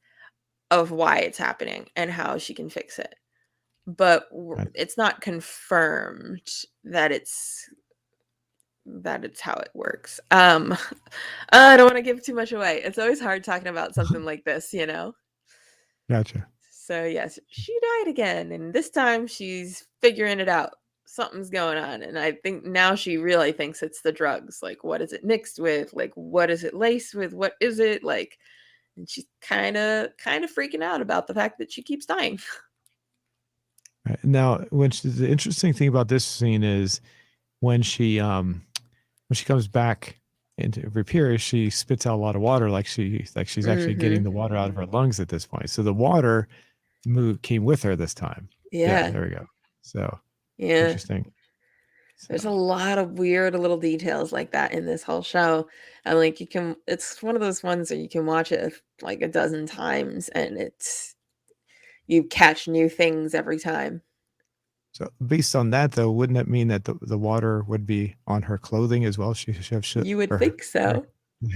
of why it's happening and how she can fix it. But Right. it's not confirmed that it's how it works. I don't want to give too much away. It's always hard talking about something like this. Gotcha. So yes, she died again, and this time she's figuring it out. Something's going on, and I think now she really thinks it's the drugs. Like, what is it mixed with? Like, what is it laced with? What is it like? And she's kind of freaking out about the fact that she keeps dying. Right. Now, the interesting thing about this scene is when she comes back into repair, she spits out a lot of water, like she's actually getting Mm-hmm. the water out of her lungs at this point. So the water came with her this time. Yeah, Yeah, there we go. So yeah. interesting. So There's a lot of weird little details like that in this whole show. And like it's one of those ones that you can watch it like a dozen times and you catch new things every time. so based on that though, wouldn't that mean that the water would be on her clothing as well? She should have shit You would or think her so.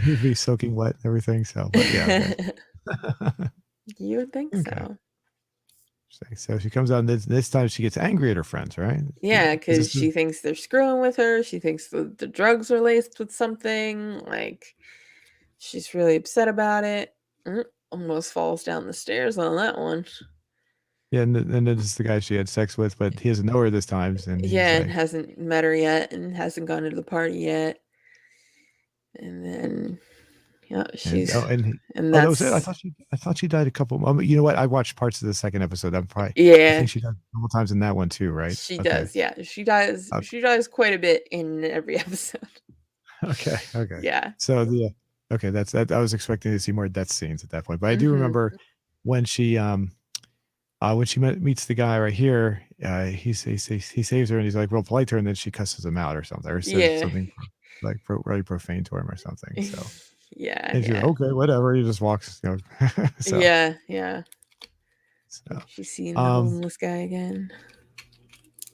would be soaking wet and everything. So, but yeah, okay. You would think Okay. so. So she comes out, and this time she gets angry at her friends, right? Yeah, Is because this she thinks they're screwing with her. She thinks the drugs are laced with something. Like, she's really upset about it. Almost falls down the stairs on that one. yeah, and then it's the guy she had sex with, but he doesn't know her this time, and he's Yeah, and like, hasn't met her yet and hasn't gone to the party yet. And then, yeah, and oh, and oh, that was it. that's, I thought she died a couple. You know what? I watched parts of the second episode. I yeah, think she died a couple times in that one too, right? she Okay, does. Yeah, she dies quite a bit in every episode. okay, okay. Yeah. So okay, that's that. I was expecting to see more death scenes at that point, but I do Hmm. remember when she meets the guy right here, he saves her and he's like real polite to her, and then she cusses him out or something, or says Yeah. something like really profane to him or something. So Yeah, and she's like, yeah. okay, whatever. He just walks, so Yeah, yeah. so She's seeing the um, homeless guy again.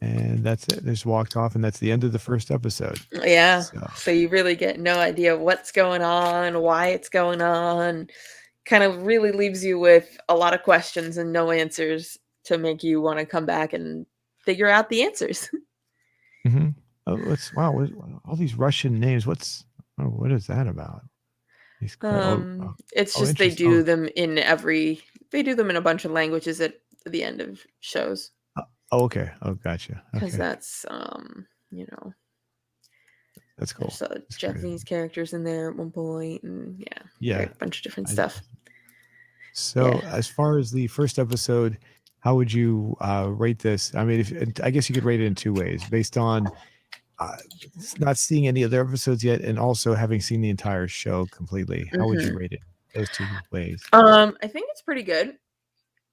and that's it. They just walked off, and that's the end of the first episode. Yeah. So So you really get no idea what's going on, why it's going on. Kind of really leaves you with a lot of questions and no answers to make you want to come back and figure out the answers. mhm. Oh, what's wow? All these Russian names. What is that about? It's Oh, just they interesting. do them in they do them in a bunch of languages at the end of shows Okay. Oh, gotcha. because Okay, that's you know, that's there's cool. That's great. Japanese characters in there at one point, and yeah, Yeah. a bunch of different I, stuff. so Yeah. as far as the first episode, how would you rate this? I mean, if I guess you could rate it in two ways, based on uh, not seeing any other episodes yet, and also having seen the entire show completely. How would you Hmm. rate it? Those two ways. I think it's pretty good.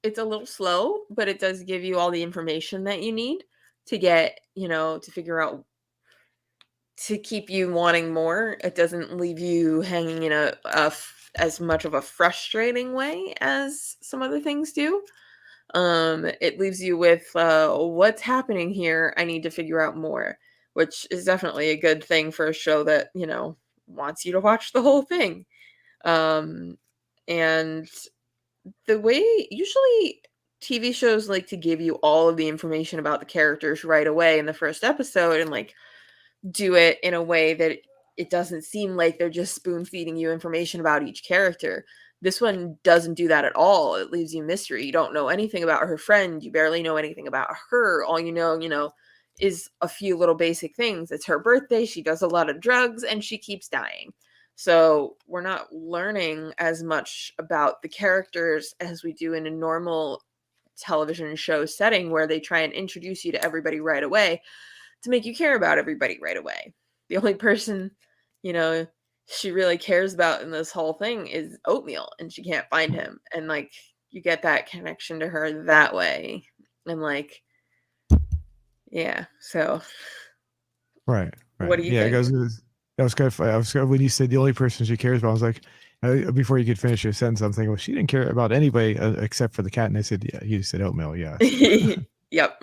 It's a little slow, but it does give you all the information that you need to get, to figure out to keep you wanting more. It doesn't leave you hanging in as much of a frustrating way as some other things do. It leaves you with what's happening here. I need to figure out more, which is definitely a good thing for a show that, wants you to watch the whole thing. Um, and the way usually TV shows like to give you all of the information about the characters right away in the first episode and like do it in a way that it doesn't seem like they're just spoon feeding you information about each character. This one doesn't do that at all. It leaves you mystery. You don't know anything about her friend. You barely know anything about her. All you know, is a few little basic things. It's her birthday. She does a lot of drugs and she keeps dying. So we're not learning as much about the characters as we do in a normal television show setting where they try and introduce you to everybody right away to make you care about everybody right away. The only person, you know, she really cares about in this whole thing is Oatmeal, and she can't find him. And like, you get that connection to her that way. And like, yeah. So, Right, what right. do you Yeah, it think? goes. That was kind of funny. When you said the only person she cares about, I was like, before you could finish your sentence, I'm thinking, well, she didn't care about anybody except for the cat. And I said, yeah, you said oatmeal. Yeah. So Yep.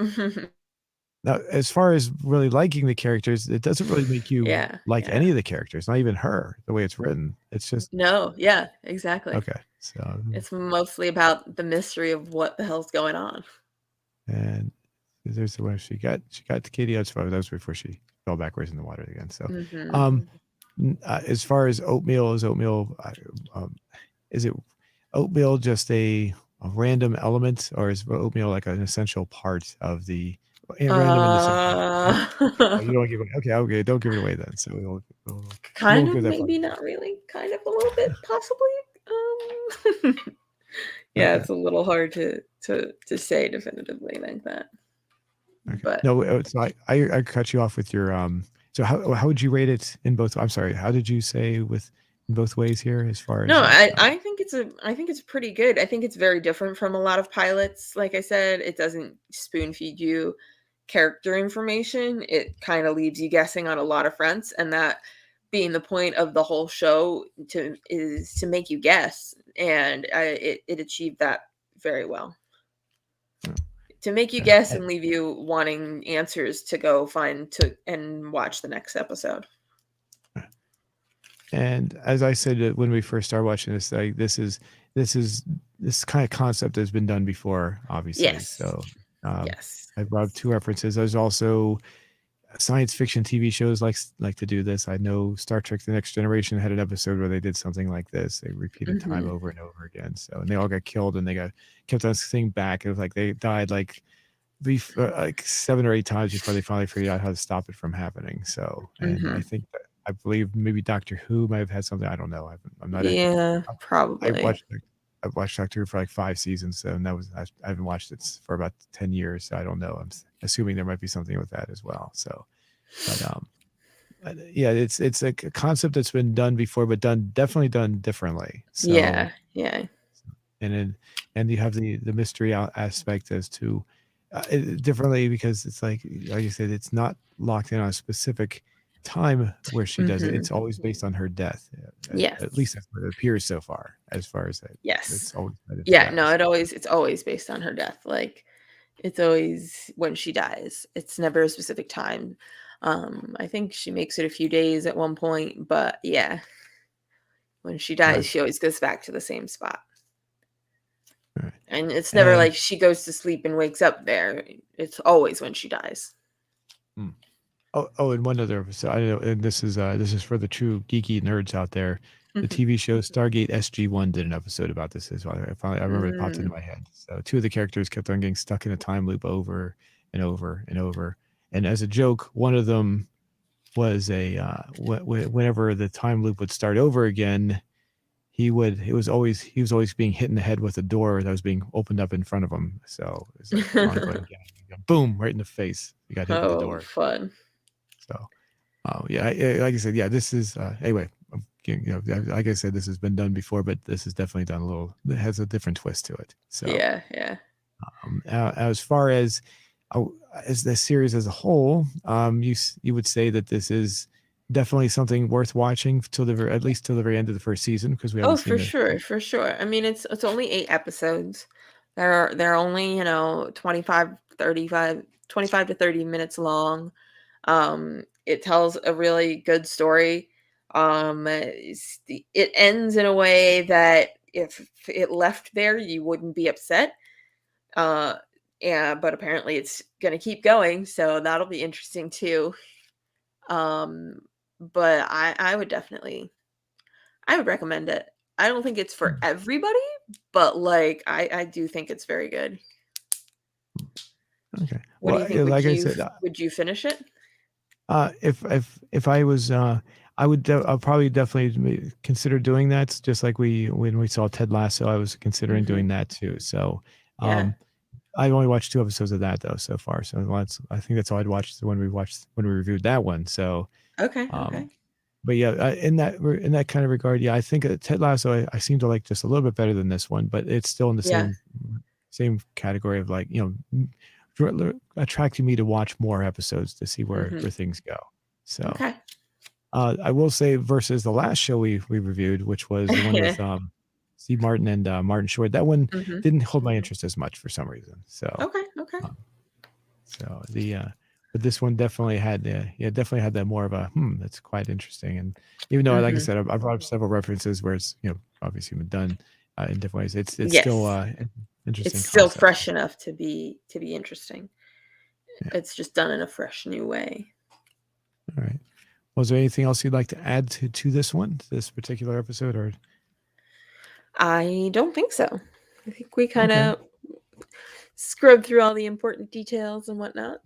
now, as far as really liking the characters, it doesn't really make you Yeah. like any Yeah. of the characters, not even her, the way it's written. It's just No. Yeah. Exactly. okay. So, It's mostly about the mystery of what the hell's going on. and there's the one she got the Katie Hudson. That was before she fell backwards in the water again. So, Hmm. um, as far as oatmeal is oatmeal, um, is it oatmeal just a random element, or is oatmeal like an essential part of the random in the sense of Uh, oh, you don't give it okay, okay, don't give it away then. So we kind won't of, go that far. maybe not really, kind of a little bit, possibly. Yeah, Okay, it's a little hard to say definitively like that. okay. But No, so I cut you off with your So how would you rate it in both? I'm sorry. How did you say with in both ways here as far no, as I think it's pretty good. I think it's very different from a lot of pilots. Like I said, it doesn't spoon feed you character information. It kind of leaves you guessing on a lot of fronts, and that being the point of the whole show is to make you guess, and it achieved that very well. To make you yeah. guess and leave you wanting answers to go find to and watch the next episode. And as I said when we first started watching this, like this is this kind of concept has been done before, obviously. Yes. So um, Yes. I brought up two references. There's also science fiction TV shows like to do this. I know Star Trek: The Next Generation had an episode where they did something like this. They repeated time Hmm. over and over again. So and they all got killed, and they got kept on seeing back. It was like they died like 7 or 8 times before they finally figured out how to stop it from happening. So, and I Hmm. think that I believe maybe Doctor Who might have had something. I don't know. I'm not a. Yeah, I probably. watched. I've watched Doctor Who for like 5 seasons, so and that was I haven't watched it for about 10 years. So I don't know. Assuming there might be something with that as well. So, but yeah, it's a concept that's been done before, but definitely done differently. So Yeah, yeah. and then and you have the mystery aspect as to differently because it's like you said, it's not locked in on a specific time where she does it. Hmm. It's always based on her death. At least Yes. that's what it appears so far, as far as Yes. it's always headed to Yeah, that. no, So, it's always based on her death. Like it's always when she dies. It's never a specific time. I think she makes it a few days at one point, but yeah, when she dies, right, she always goes back to the same spot. right. And it's never And like she goes to sleep and wakes up there. It's always when she dies. hmm. Oh, and one other episode. I know, and this is for the true geeky nerds out there. The TV show Stargate SG-1 did an episode about this as well. I remember it popped into Mm. my head. So two of the characters kept on getting stuck in a time loop over and over and over. And as a joke, one of them was whenever the time loop would start over again, he was always being hit in the head with a door that was being opened up in front of him. So it's like an ongoing game. Boom, right in the face. You got hit with the Oh, door. fun. So yeah, like I said, yeah, this is anyway. Like I said, this has been done before, but this is definitely done a little. It has a different twist to it. So Yeah, yeah. as far uh, as the series as a whole, you would say that this is definitely something worth watching till at least till the very end of the first season, because we Oh, haven't seen for the. sure, for sure. I mean, it's only 8 episodes. They're only, 25 to 30 minutes long. It tells a really good story. It ends in a way that if it left there, you wouldn't be upset. Uh, yeah, but apparently it's gonna keep going, so that'll be interesting too. Um, but I would recommend it. I don't think it's for everybody, but like I do think it's very good. Okay, What do you well, think? like I said, Would you finish it? if I was, I'll probably definitely consider doing that. Just like when we saw Ted Lasso, I was considering Mhm. doing that too. So, Yeah. um, I only watched 2 episodes of that though so far. So I think that's all I'd watched when we reviewed that one. So, Okay, um, okay. but yeah, in that kind of regard, yeah, I think Ted Lasso I seem to like just a little bit better than this one, but it's still in the Yeah. same category of like attracting me to watch more episodes to see Mhm. where things go. So. Okay. I will say versus the last show we reviewed, which was the one with Steve Martin and Martin Short. That one Mhm. didn't hold my interest as much for some reason. So, Okay, okay. um, the but this one definitely had definitely had that more of a that's quite interesting. And even though, like I Mhm. said, I brought up several references where it's obviously been done in different ways. It's still Yes. an It's interesting still concept. fresh enough to be interesting. Yeah. It's just done in a fresh new way. All right. Was there anything else you'd like to add to this one, this particular episode, or I don't think so. I think we kind okay? of scrubbed through all the important details and whatnot.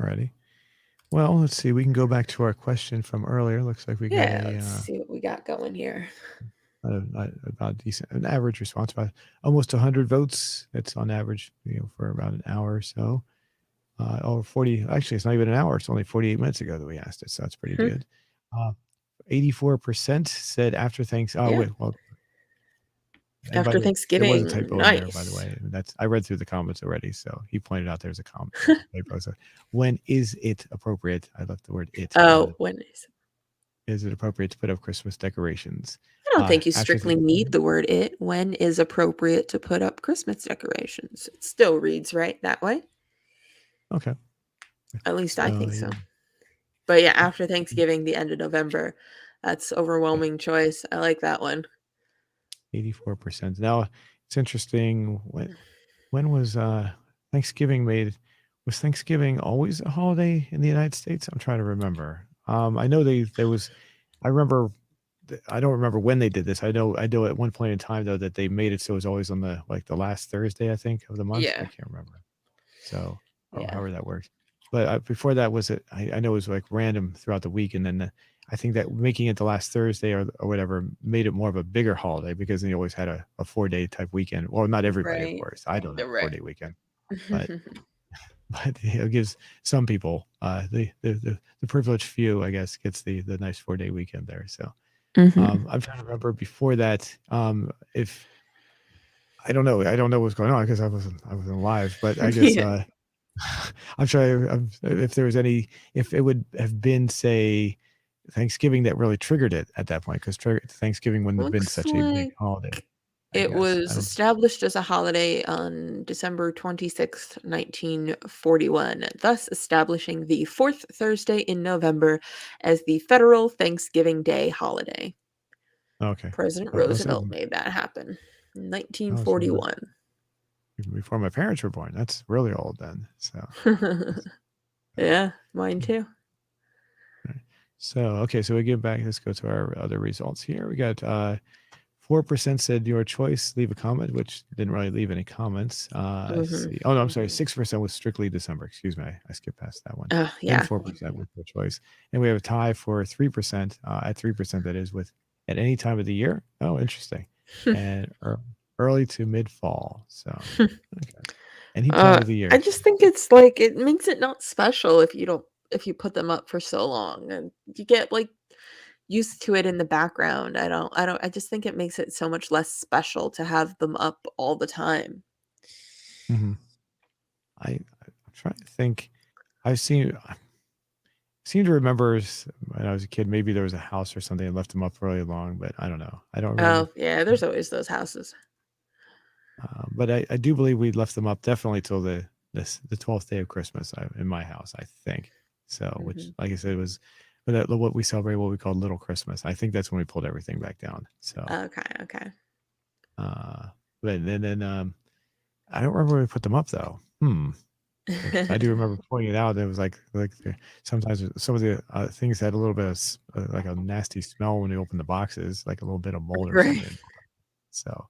Alrighty. Well, let's see. We can go back to our question from earlier. Looks like we got Yeah, let's see what we got going here. about decent, an average response, about almost 100 votes. It's on average, for about an hour or so. Or 40. Actually, it's not even an hour. It's only 48 minutes ago that we asked it, so that's pretty Hmm. good. 84% said after thanks. Oh Yeah. wait, well, and by After the way, there was a Thanksgiving. typo in there, by the Nice. way. And that's I read through the comments already, so he pointed out there's a typo. So when is it appropriate? I left the word it out of Oh, it. when Is it appropriate to put up Christmas decorations? I don't think you After strictly need the word it. When is appropriate to put up Christmas decorations? It still reads right that way. okay, At least I so think so. yeah, But yeah, after Thanksgiving, the end of November. That's yeah, overwhelming choice. I like that one. 84%. Now it's interesting. When was Thanksgiving made? Was Thanksgiving always a holiday in the United States? I'm trying to remember. I know there was. I remember. I don't remember when they did this. I know at one point in time though that they made it so it was always on the last Thursday I think of the month. I Yeah. can't remember. So, Yeah. however that works. But before that was it. I know it was like random throughout the week, and then I think that making it the last Thursday or whatever made it more of a bigger holiday because they always had a 4 day type weekend. Well, not everybody, of Right. course. I don't have a Right. 4 day weekend, but it gives some people the privileged few, I guess, gets the nice 4 day weekend there. So Hmm. I'm trying to remember before that if I don't know what's going on because I wasn't live, but I guess Yeah. I'm trying. If there was any, if it would have been, say, Thanksgiving that really triggered it at that point, because Thanksgiving wouldn't have been Looks such a big like holiday. I it guess I was don't. established as a holiday on December 26th, 1941, thus establishing the fourth Thursday in November as the federal Thanksgiving Day holiday. Okay, President so Roosevelt made that happen in oh, so 1941. even before my parents were born. That's really old then. So Yeah, mine too. Right. So, okay, so we get back. Let's go to our other results here. We got 4% said your choice, leave a comment, which didn't really leave any comments. Let's Hmm. see. Oh, no, I'm sorry. 6% was strictly December. Excuse me. I skipped past that one. Oh, Then yeah. 4% with your choice. And we have a tie for 3%, at 3%, that is, with at any time of the year. Oh, interesting. And early to mid fall. So, okay. Any time of the I year. just think it's like it makes it not special if you don't if you put them up for so long and you get like used to it in the background. I just think it makes it so much less special to have them up all the time. Mhm. I'm trying to think. I've seen seem to remember when I was a kid, maybe there was a house or something that left them up really long, but I don't know. I don't remember. Oh, yeah, there's always those houses. But I do believe we left them up definitely till the 12th day of Christmas in my house, I think. So, which, Mhm. like I said, was what we celebrate, what we call Little Christmas. I think that's when we pulled everything back down. So, Okay, okay. uh, but then I don't remember where we put them up though. Hmm. Because I do remember pointing it out. It was sometimes some of the things had a little bit of like a nasty smell when you open the boxes, like a little bit of mold or Right. something. So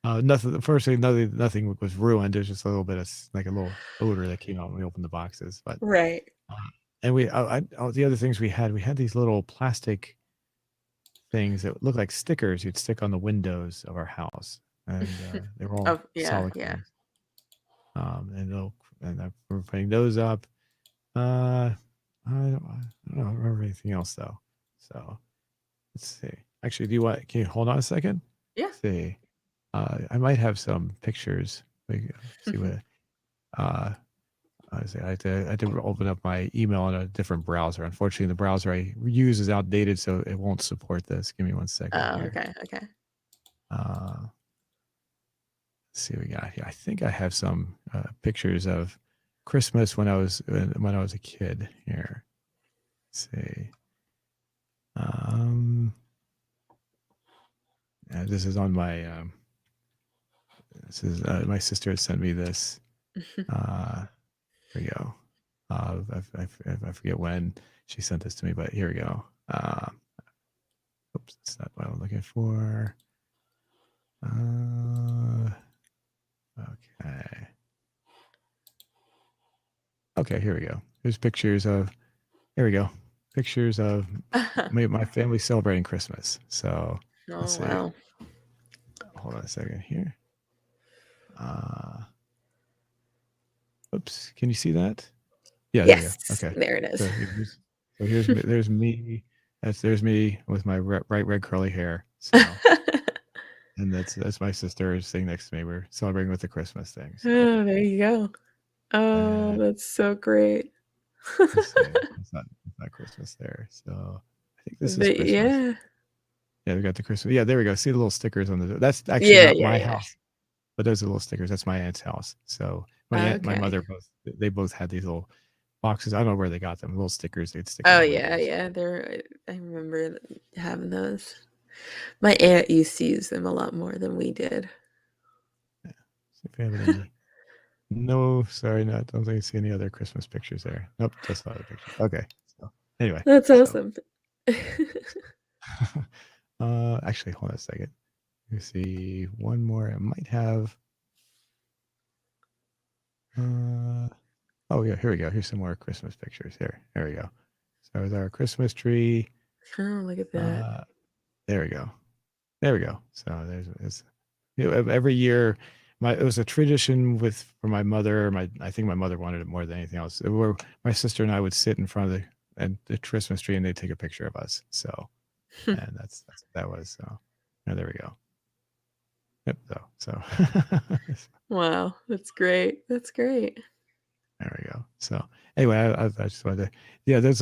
uh, nothing. Fortunately, nothing was ruined. There's just a little bit of like a little odor that came out when we opened the boxes. But Right. uh, and the other things we had these little plastic things that look like stickers you'd stick on the windows of our house, and they were all Oh, yeah, solid yeah. colors. We're putting those up. Uh, I don't remember anything else though. So let's see. Actually, can you hold on a second? Yeah. See, I might have some pictures. See what. Uh, I had to open up my email on a different browser. Unfortunately, the browser I use is outdated, so it won't support this. Give me one second Oh, here. okay, okay. Let's see what we got here. I think I have some pictures of Christmas when I was a kid. Here, let's see. Um, this is on my. This is my sister had sent me this. Uh, here we go. I forget when she sent this to me, but here we go. Oops, that's not what I'm looking for. Uh, okay. Okay, here we go. Here's pictures of. Here we go. Pictures of my family celebrating Christmas. So let's Oh, see. wow. Hold on a second here. Uh, oops. Can you see that? Yeah, there we go. Yes, Okay. there it is. Here's me. There's me. There's me with my bright red curly hair. So, and that's my sister sitting next to me. We're celebrating with the Christmas thing. So, Oh, there you go. Oh, and that's so great. let's see. It's not Christmas there. So, I think this is But Christmas. yeah. Yeah, we got the Christmas. Yeah, there we go. See the little stickers on the. That's actually Yeah, not yeah, my yeah. house, but those are little stickers. That's my aunt's house. So my aunt, my Okay. mother they both had these little boxes. I don't know where they got them. Little stickers they'd stick on Oh, the yeah, windows. yeah, I remember having those. My aunt used to use them a lot more than we did. Yeah. See if we have any. No, sorry, no, I don't think I see any other Christmas pictures there. Nope, just saw the pictures. Okay. So anyway, That's so awesome. actually hold on a second. Let me see one more. I might have uh oh yeah, here we go. Here's some more Christmas pictures. There we go. So with our Christmas tree. Oh, look at that. Uh there we go. There we go. So there's it's every year it was a tradition for my mother. I think my mother wanted it more than anything else. Where my sister and I would sit in front of the Christmas tree and they'd take a picture of us. So and that's what that was. So yeah, there we go. Yep. So Wow, that's great. That's great. there we go. So anyway, I just wanted to yeah, that's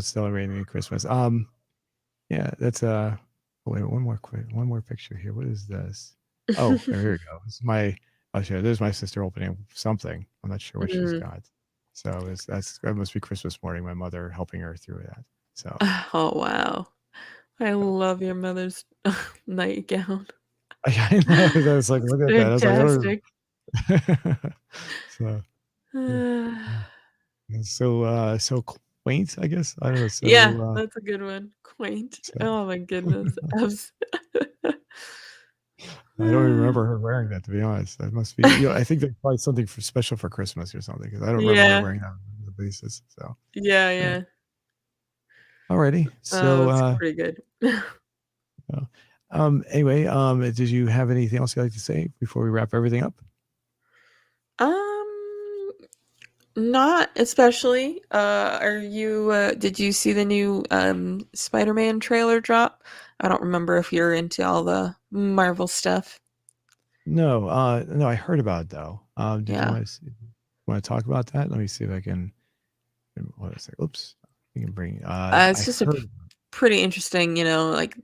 celebrating Christmas. Yeah, that's wait, one more picture here. What is this? Oh, here we go. This is my I'll show you. There's my sister opening something. I'm not sure what she's Mm. got. So that must be Christmas morning, my mother helping her through that. So Oh, wow. I so love your mother's nightgown. I know. I was like, look at that. I was like, Fantastic. oh. So It's so quaint, I guess. I don't know. Yeah, So that's a good one. Quaint. so Oh my goodness. I don't even remember her wearing that, to be honest. That must be, I think that's probably something special for Christmas or something, because I don't remember her Yeah. wearing that on the basis. So, Yeah, yeah. yeah. Alrighty. Oh, So, it's pretty good. uh, anyway, did you have anything else you'd like to say before we wrap everything up? Um, Not especially. Did you see the new Spider-Man trailer drop? I don't remember if you're into all the Marvel stuff. No, no, I heard about it though. Did you Yeah. want to talk about that? Let me see if I can. What is it? Oops. You can bring. It's I just a heard. pretty interesting, like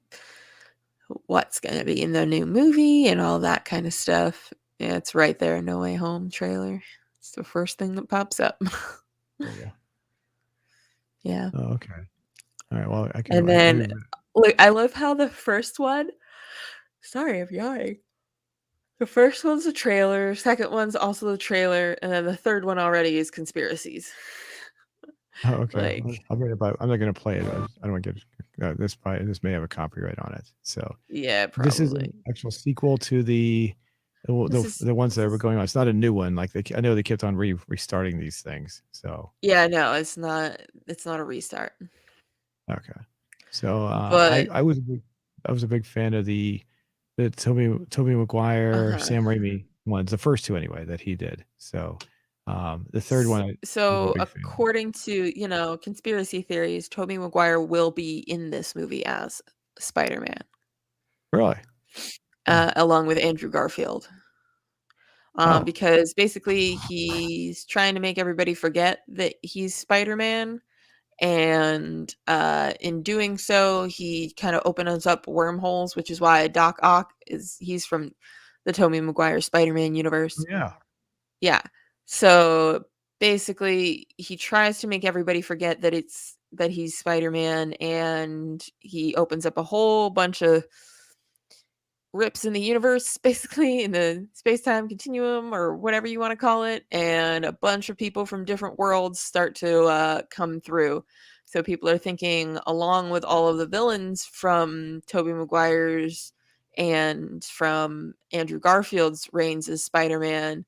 what's going to be in the new movie and all that kind of stuff. Yeah, it's right there, No Way Home trailer. It's the first thing that pops up. There you go. Yeah. Oh, okay. All right. Well, I can. And Let then me. look, I love how the first one, sorry, I'm yawning. The first one's a trailer, second one's also the trailer, and then the third one already is conspiracies. Oh, okay. Like, I'll bring it, but I'm not going to play it. I don't want to get this. Probably this may have a copyright on it. So yeah, this is an probably. actual sequel to This is the ones this that were is going on. It's not a new one. Like I know they kept on restarting these things. So yeah, no, it's not a restart. okay. So But I was a big fan of the Toby Maguire, uh-huh. Sam Raimi ones, the first two anyway that he did. So the third one I was a So big fan. according to, conspiracy theories, Tobey Maguire will be in this movie as Spider-Man, Really? Huh. along with Andrew Garfield. Oh, Because basically he's trying to make everybody forget that he's Spider-Man. And in doing so, he kind of opens up wormholes, which is why Doc Ock he's from the Tobey Maguire Spider-Man universe. yeah. Yeah. So basically, he tries to make everybody forget that he's Spider-Man, and he opens up a whole bunch of rips in the universe, basically in the space-time continuum or whatever you want to call it, and a bunch of people from different worlds start to come through. So people are thinking, along with all of the villains from Tobey Maguire's and from Andrew Garfield's reigns as Spider-Man,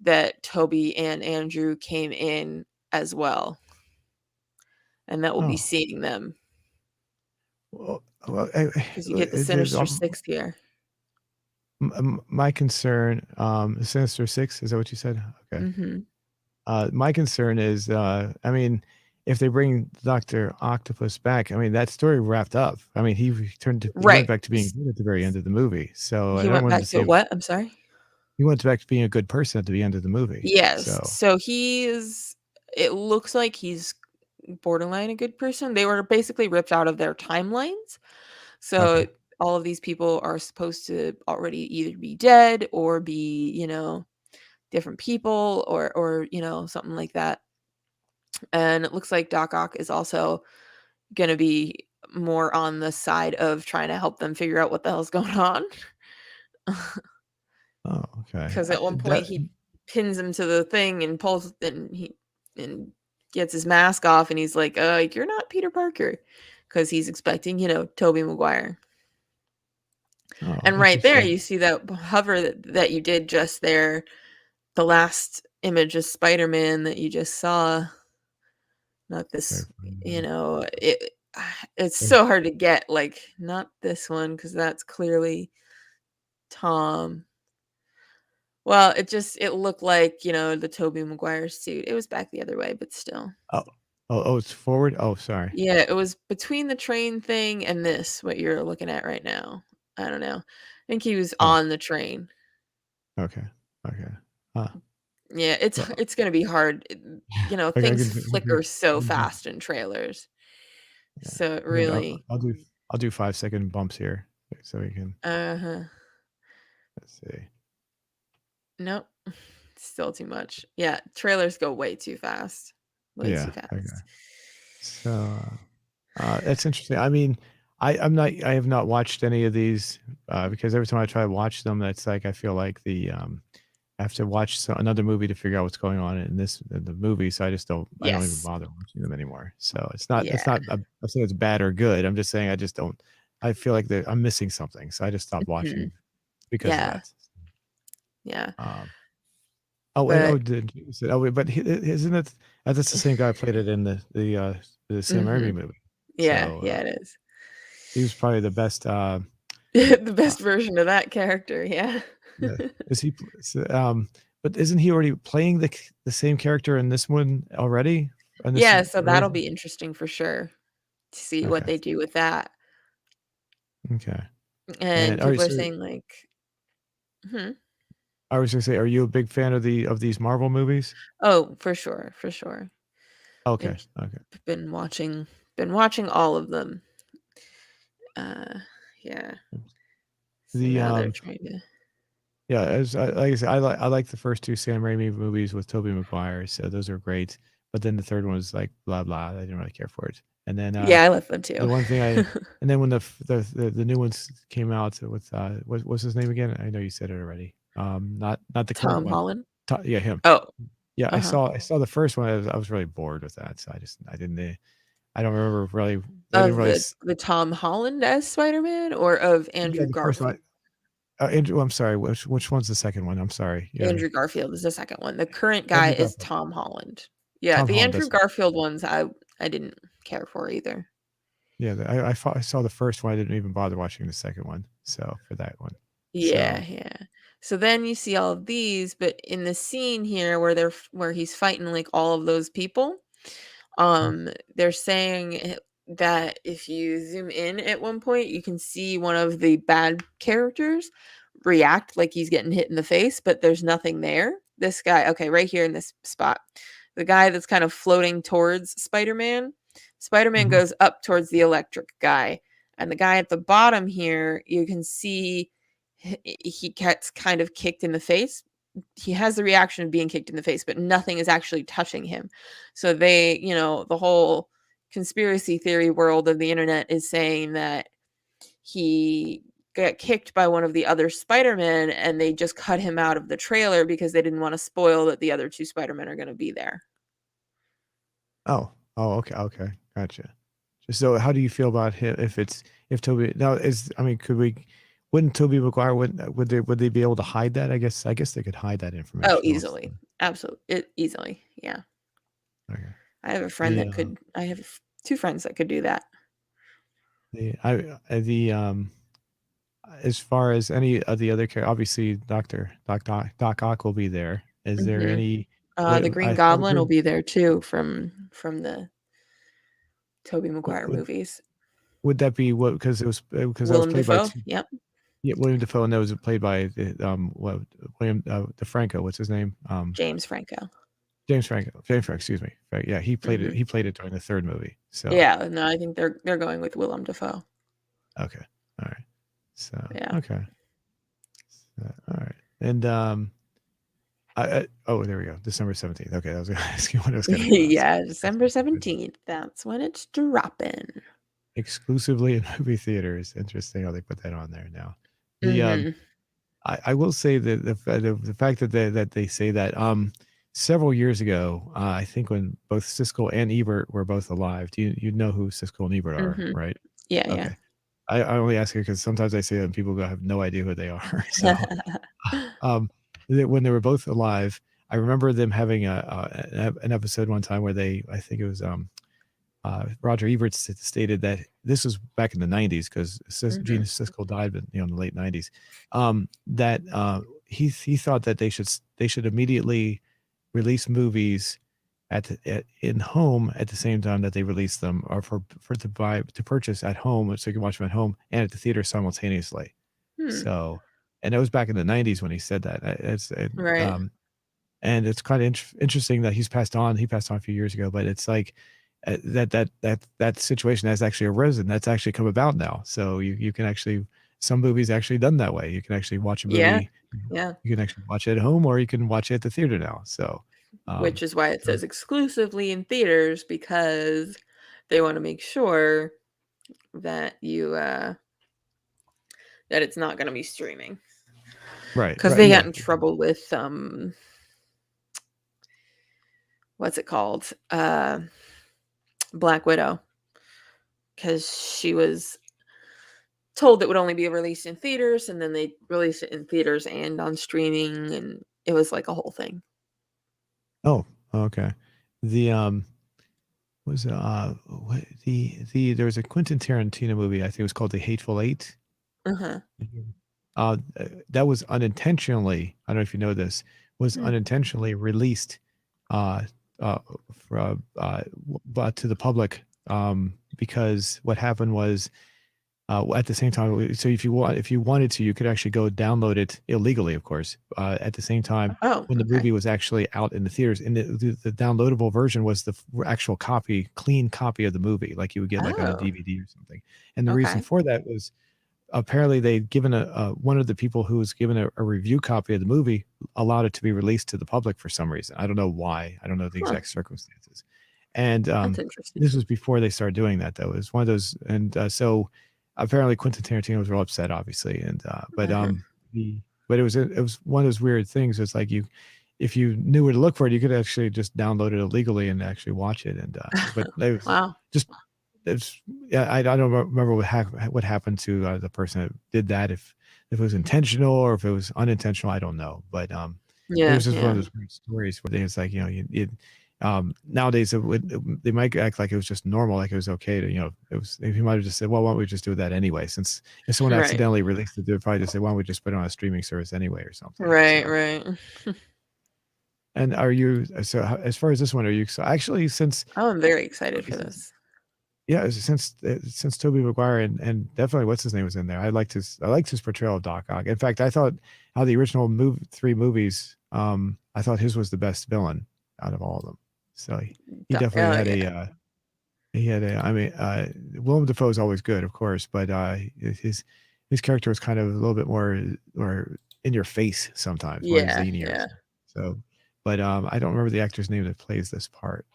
that Toby and Andrew came in as well, and that will be Oh. seeing them Well, because you get the is it, Sinister Six here. my concern, Sinister Six, is that what you said? Okay. Hmm. My concern is, I mean, if they bring Doctor Octopus back, I mean, that story wrapped up. I mean, he went Right. back to being good at the very end of the movie. So I He don't went want to back to see him. what? I'm sorry? He went back to being a good person at the end of the movie. Yes. So So it looks like he's borderline a good person. They were basically ripped out of their timelines. okay. So all of these people are supposed to already either be dead or be, different people or, something like that. And it looks like Doc Ock is also going to be more on the side of trying to help them figure out what the hell's going on. Oh, okay. Because at one point That he pins him to the thing and pulls and gets his mask off, and he's like, you're not Peter Parker," because he's expecting, Toby Maguire. oh, And right there, interesting. you see that hover that you did just there, the last image of Spider-Man that you just saw. Not Very this, funny. it's so hard to get, like, not this one because that's clearly Tom. Well, it looked like, the Tobey Maguire suit. It was back the other way, but still. Oh, oh, it's forward. Oh, sorry. Yeah, it was between the train thing and this, what you're looking at right now. I don't know. I think he was Oh, on the train. okay. Okay. Huh. Yeah, it's Well, it's gonna be hard. okay, Things flicker so I can do, fast in trailers. yeah. So it I can, really, I'll do 5 second bumps here so we can, uh-huh. let's see. Nope. Still too much. Yeah, trailers go way too fast. Way too Yeah. Okay. fast. So, that's interesting. I mean, I have not watched any of these, because every time I try to watch them, that's like, I feel like I have to watch another movie to figure out what's going on in the movie. So I don't even Yes. bother watching them anymore. So it's Yeah. not. I'm saying it's bad or good. I'm just saying I just don't. I feel like I'm missing something, so I just stopped Mhm. watching because of Yeah. that. Yeah. Um, oh, and But but isn't it? That's the same guy who played it in the Sam Raimi mhm. movie. Yeah, So yeah, it is. he was probably the best. The Uh, best version of that character, yeah. yeah. Is he? But isn't he already playing the same character in this one already? In this Yeah, so that'll original? be interesting for sure to see what Okay. they do with that. Okay. And And are you people are so saying like, "Hmm." I was gonna say, are you a big fan of these Marvel movies? Oh, for sure, for sure. Okay. I've Okay. been watching all of them. Uh, yeah. So The now they're trying to yeah, like I said, I like the first two Sam Raimi movies with Tobey Maguire, so those are great. But then the third one was like blah blah. I didn't really care for it. And then Yeah, I love them too. the one thing I and then when the new ones came out with what's his name again? I know you said it already. Not the current Tom one. Holland? Yeah, him. Oh, Yeah, uh-huh. I saw the first one. I was really bored with that, so I didn't. I don't remember really. I didn't Of really. the Tom Holland as Spider-Man or of Yeah, Andrew the first Garfield? one. Andrew, I'm sorry. Which one's the second one? I'm sorry. Yeah, Andrew Garfield is the second one. The current guy Andrew is Garfield. Tom Holland. Yeah, Tom the Holland. Andrew That's Garfield ones I didn't care for either. yeah. I saw the first one. I didn't even bother watching the second one. So for that one. Yeah, So yeah. So then you see all of these, but in the scene here where where he's fighting like all of those people, they're saying that if you zoom in at one point, you can see one of the bad characters react like he's getting hit in the face, but there's nothing there. This guy, okay, right here in this spot, the guy that's kind of floating towards Spider-Man. Spider-Man mhm. goes up towards the electric guy, and the guy at the bottom here, you can see he gets kind of kicked in the face. He has the reaction of being kicked in the face, but nothing is actually touching him. So the whole conspiracy theory world of the internet is saying that he got kicked by one of the other Spider-Men and they just cut him out of the trailer because they didn't want to spoil that the other two Spider-Men are going to be there. Okay, okay, gotcha. So how do you feel about him if Toby now is I mean could we wouldn't Toby Maguire would they be able to hide that? I guess they could hide that Oh, information also. easily. Absolutely. Easily. Yeah. Okay. The I have two friends that could do that. the I the as far as any of the other characters, obviously Doc Ock will be there. Is there Mhm. any? The Green I saw the Goblin will green. be there too from the Tobey Would, Maguire would movies. would that be what? Because that was Willem played by Dafoe. two. Yep. Yeah, William Defoe, and that was played by William DeFranco. What's his name? James Franco. James Franco. James Franco. Excuse me. Yeah, he played it. Mhm. He played it during the third movie. So Yeah, no, I think they're going with Willem Dafoe. okay, all right. So Yeah. okay, all right. And oh, there we go. December 17th. Okay, I was going to ask you when it was going to come out. So Yeah, that's December 17th. That's when it's dropping. exclusively in movie theaters. Interesting how they put that on there now. The Mhm. I will say that the fact that they say that several years ago, I think when both Siskel and Ebert were both alive. Do you know who Siskel and Ebert are, Mhm. right? Yeah, yeah. Okay. I only ask you because sometimes I say that and people have no idea who they are. So um, when they were both alive, I remember them having an episode one time where I think it was Roger Ebert stated that this was back in the 90s because Gene Mhm. Siskel died in the late 90s. That he thought that they should immediately release movies in home at the same time that they release them, or for to purchase at home so you can watch them at home and at the theater simultaneously. Hmm. So, and it was back in the 90s when he said that. Right. And it's kind of interesting that he's passed on. He passed on a few years ago, but it's like that situation has actually arisen. That's actually come about now. So you can actually some movies actually done that way. You can actually watch a Yeah. movie. Yeah. You can actually watch it at home, or you can watch it at the theater now. So, Which is why it so says exclusively in theaters because they want to make sure that you that it's not going to be streaming. Right, because right, they got yeah. in trouble with what's it called? Black Widow, because she was told it would only be released in theaters, and then they released it in theaters and on streaming, and it was like a whole thing. Oh, okay. The was what there was a Quentin Tarantino movie, I think it was called The Hateful Eight. Uh-huh. That was unintentionally, I don't know if you know this, was Mm. unintentionally released uh uh for, but to the public, because what happened was, at the same time, so if you wanted to, you could actually go download it illegally, of course. At the same time, Oh, when the okay. movie was actually out in the theaters, and the downloadable version was the actual copy, clean copy of the movie, like you would get like on a Oh, DVD or something. And the reason okay. for that was apparently they'd given one of the people who was given a review copy of the movie allowed it to be released to the public for some reason. I don't know why. I don't know the Huh. exact circumstances. And That's interesting. this was before they started doing that, though. It was one of those, and so apparently Quentin Tarantino was real upset, obviously, and Uh-huh. the it was one of those weird things. It's like you, if you knew where to look for it, you could actually just download it illegally and actually watch it. And but it was Wow. just it's yeah, I don't remember what happened to the person that did that. If it was intentional or if it was unintentional, I don't know. But it Yeah, was just one of yeah. those weird stories where it's like, nowadays they might act like it was just normal, like it was okay to, it was, if you might have just said, well, why don't we just do that anyway? Since if someone Right. accidentally released it, they'd probably just say, why don't we just put it on a streaming service anyway or something. Right, So, right. and are you so as far as this one, are you so actually since Oh, I'm very excited okay, for this. yeah, since Tobey Maguire and definitely what's his name was in there. I liked his portrayal of Doc Ock. In fact, I thought how the original three movies, I thought his was the best villain out of all of them. So he definitely Oh, had yeah. I mean, Willem Dafoe is always good, of course, but his character was kind of a little bit more in your face sometimes, more Yeah, zany or yeah. something. So, but I don't remember the actor's name that plays this part.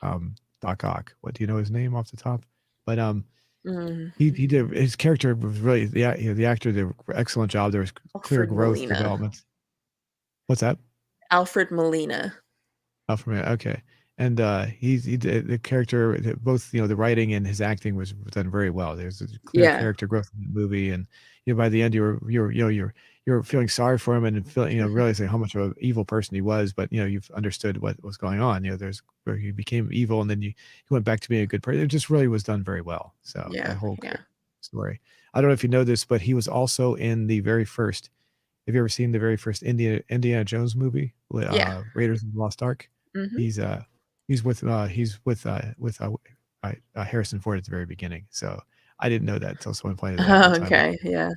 Doc Ock. What do you know his name off the top? But Mm. he did his character was really the actor did an excellent job. There was clear Alfred growth Molina. development. What's that? Alfred Molina. Oh, from it. Okay. And he did the character, both the writing and his acting was done very well. There's a clear Yeah. character growth in the movie, and by the end you're feeling sorry for him and feeling realizing how much of an evil person he was. But you've understood what was going on. There's where he became evil, and then he went back to being a good person. It just really was done very well. So that Yeah, whole yeah. story. I don't know if you know this, but he was also in the very first. Have you ever seen the very first Indiana Jones movie, Yeah. Raiders of the Lost Ark? Mhm. He's Harrison Ford at the very beginning. So I didn't know that until someone pointed it out one time. Okay, yeah.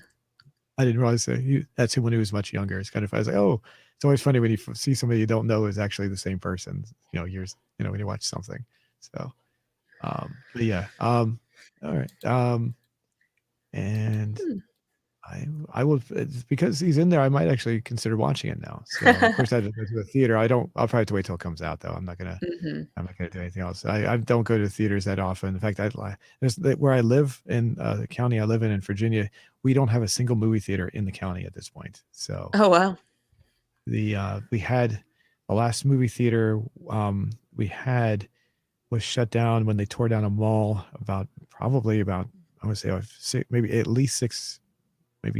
I didn't realize that's him when he was much younger. It's kind of I was like, oh, it's always funny when you see somebody you don't know is actually the same person. Years when you watch something. So, but yeah, all right, and Hmm. I will because he's in there. I might actually consider watching it now. So of course I have to go to the theater. I don't. I'll probably have to wait till it comes out though. Mhm. I'm not gonna do anything else. I don't go to theaters that often. In fact, there's where I live in the county I live in Virginia. We don't have a single movie theater in the county at this point. So Oh, wow. we had the last movie theater we had was shut down when they tore down a mall probably about I want to say maybe at least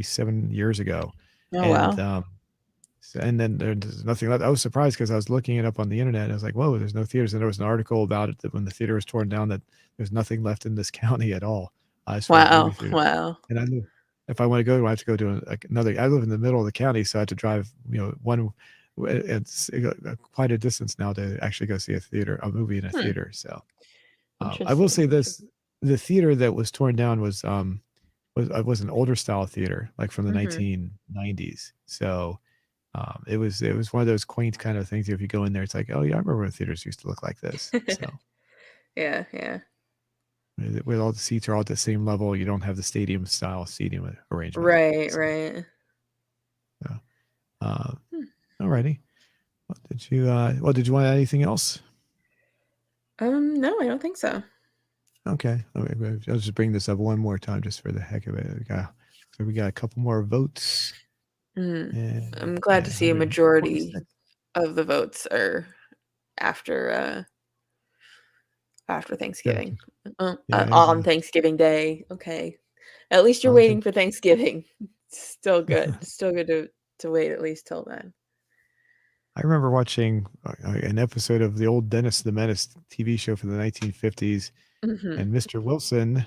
7 years ago, Oh, and wow. and then there's nothing left. I was surprised because I was looking it up on the internet. And I was like, "Whoa, there's no theaters." And there was an article about it that when the theater was torn down, that there's nothing left in this county at all as far as movie Wow, theaters. wow. And I knew if I want to go, I have to go to another. I live in the middle of the county, so I had to drive, it's quite a distance now to actually go see a movie in a Hmm, theater. So I will interesting, say interesting. this: the theater that was torn down was an older style theater, like from the Mhm. 1990s. So it was one of those quaint kind of things. If you go in there, it's like, oh yeah, I remember when theaters used to look like this. So Yeah, yeah. with all the seats are all at the same level, you don't have the stadium style seating arrangement. Right, So, right. uh, uh, Hmm. alrighty. Did you want anything else? No, I don't think so. Okay. I'll just bring this up one more time just for the heck of it. So we got a couple more votes. Mm. And I'm glad yeah, to see a majority 146. of the votes are after after Yeah, Thanksgiving. yeah, it was On Thanksgiving Day. Okay. At least you're on thing. waiting for Thanksgiving. Still good. Still good to wait at least till then. I remember watching an episode of the old Dennis the Menace TV show from the 1950s, Mhm. and Mr. Wilson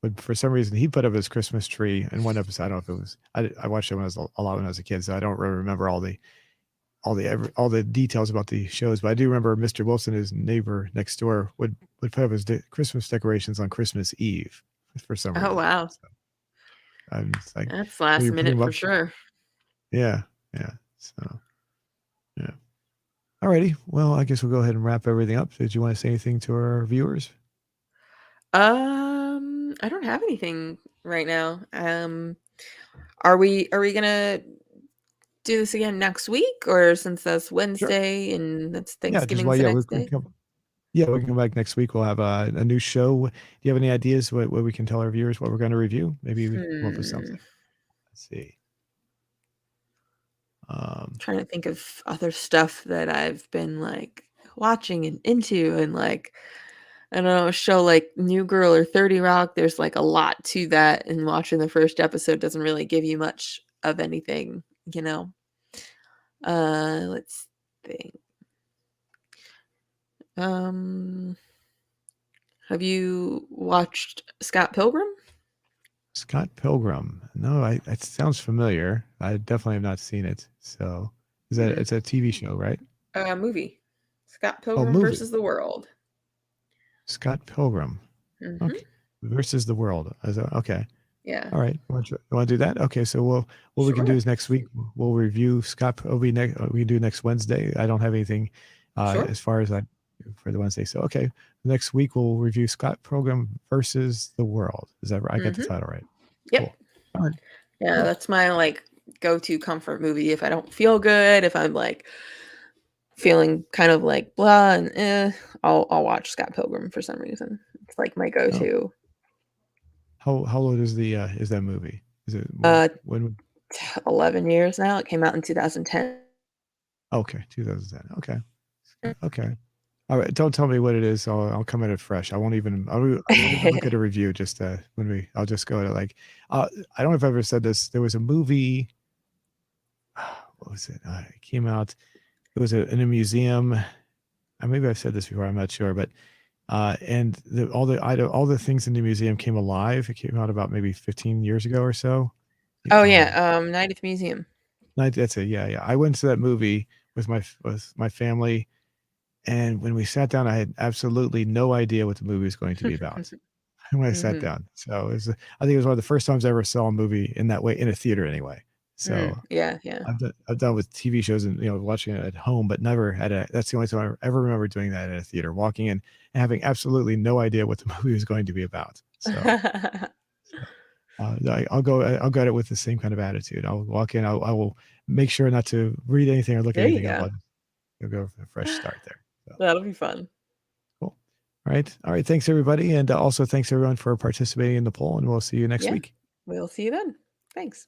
would, for some reason, he put up his Christmas tree in one episode. I don't know if it was. I watched it when I was a lot when I was a kid, so I don't really remember all the details about the shows. But I do remember Mr. Wilson, his neighbor next door, would put up his Christmas decorations on Christmas Eve for some Oh, reason. wow. So I'm just like, That's will last you put him minute for up? sure. Yeah, yeah. So yeah. Alrighty. Well, I guess we'll go ahead and wrap everything up. Did you want to say anything to our viewers? I don't have anything right now. Are we gonna do this again next week, or since that's Sure. Wednesday and that's Yeah. Just Thanksgiving's well, the yeah, next day? we can come back next week. We'll have a new show. Do you have any ideas what we can tell our viewers what we're going to review? Maybe we can come up with Hmm. something. Let's see. Um, Trying to think of other stuff that I've been like watching and into, and like I don't know, a show like New Girl or 30 Rock. There's like a lot to that, and watching the first episode doesn't really give you much of anything, you know. Let's think. Um, have you watched Scott Pilgrim? Scott Pilgrim. No, it sounds familiar. I definitely have not seen it. So, is that Hmm. it's a TV show, right? Movie. Scott Oh, Pilgrim movie. versus the World. Scott Pilgrim. Hmm. Okay. Versus the world. Okay. Yeah. All right. You want to do that? Okay. So what we can do Sure. is next week we'll review Scott. We can do next Wednesday. I don't have anything Sure. as far as I for the Wednesday. So okay, next week we'll review Scott Pilgrim versus the world. Is that right? I got the Hmm. title right. Yep. Cool. All right. Yeah, Cool. that's my like go-to comfort movie if I don't feel good, if I'm like feeling kind of like blah and I'll watch Scott Pilgrim for some reason. It's like my Oh, go-to. how old is that movie? Is it Uh when? 11 years now. It came out in 2010. Okay, 2010. Okay. Okay. All right. Don't tell me what it is. I'll come at it fresh. I won't even look at a review. Just I'll just go to like, I don't know if I've ever said this. There was a movie. What was it? It came out. It was in a museum. Maybe I've said this before. I'm not sure, but and all the things in the museum came alive. It came out about maybe 15 years ago or so. Oh Um, yeah, Night at the Museum. that's it. Yeah, yeah. I went to that movie with my family. And when we sat down, I had absolutely no idea what the movie was going to be about when I sat Hmm. down. So I think it was one of the first times I ever saw a movie in that way in a theater anyway. So Yeah, yeah. I've done with TV shows and watching it at home, but never had that's the only time I ever remember doing that in a theater, walking in and having absolutely no idea what the movie was going to be about. So I'll go at it with the same kind of attitude. I'll walk in. I will make sure not to read anything or look There you anything up. go. I'll go for a fresh start there. So. That'll be fun. Cool. All right. All right. Thanks, everybody. And also thanks, everyone, for participating in the poll. And we'll see you next Yeah. week. We'll see you then. Thanks.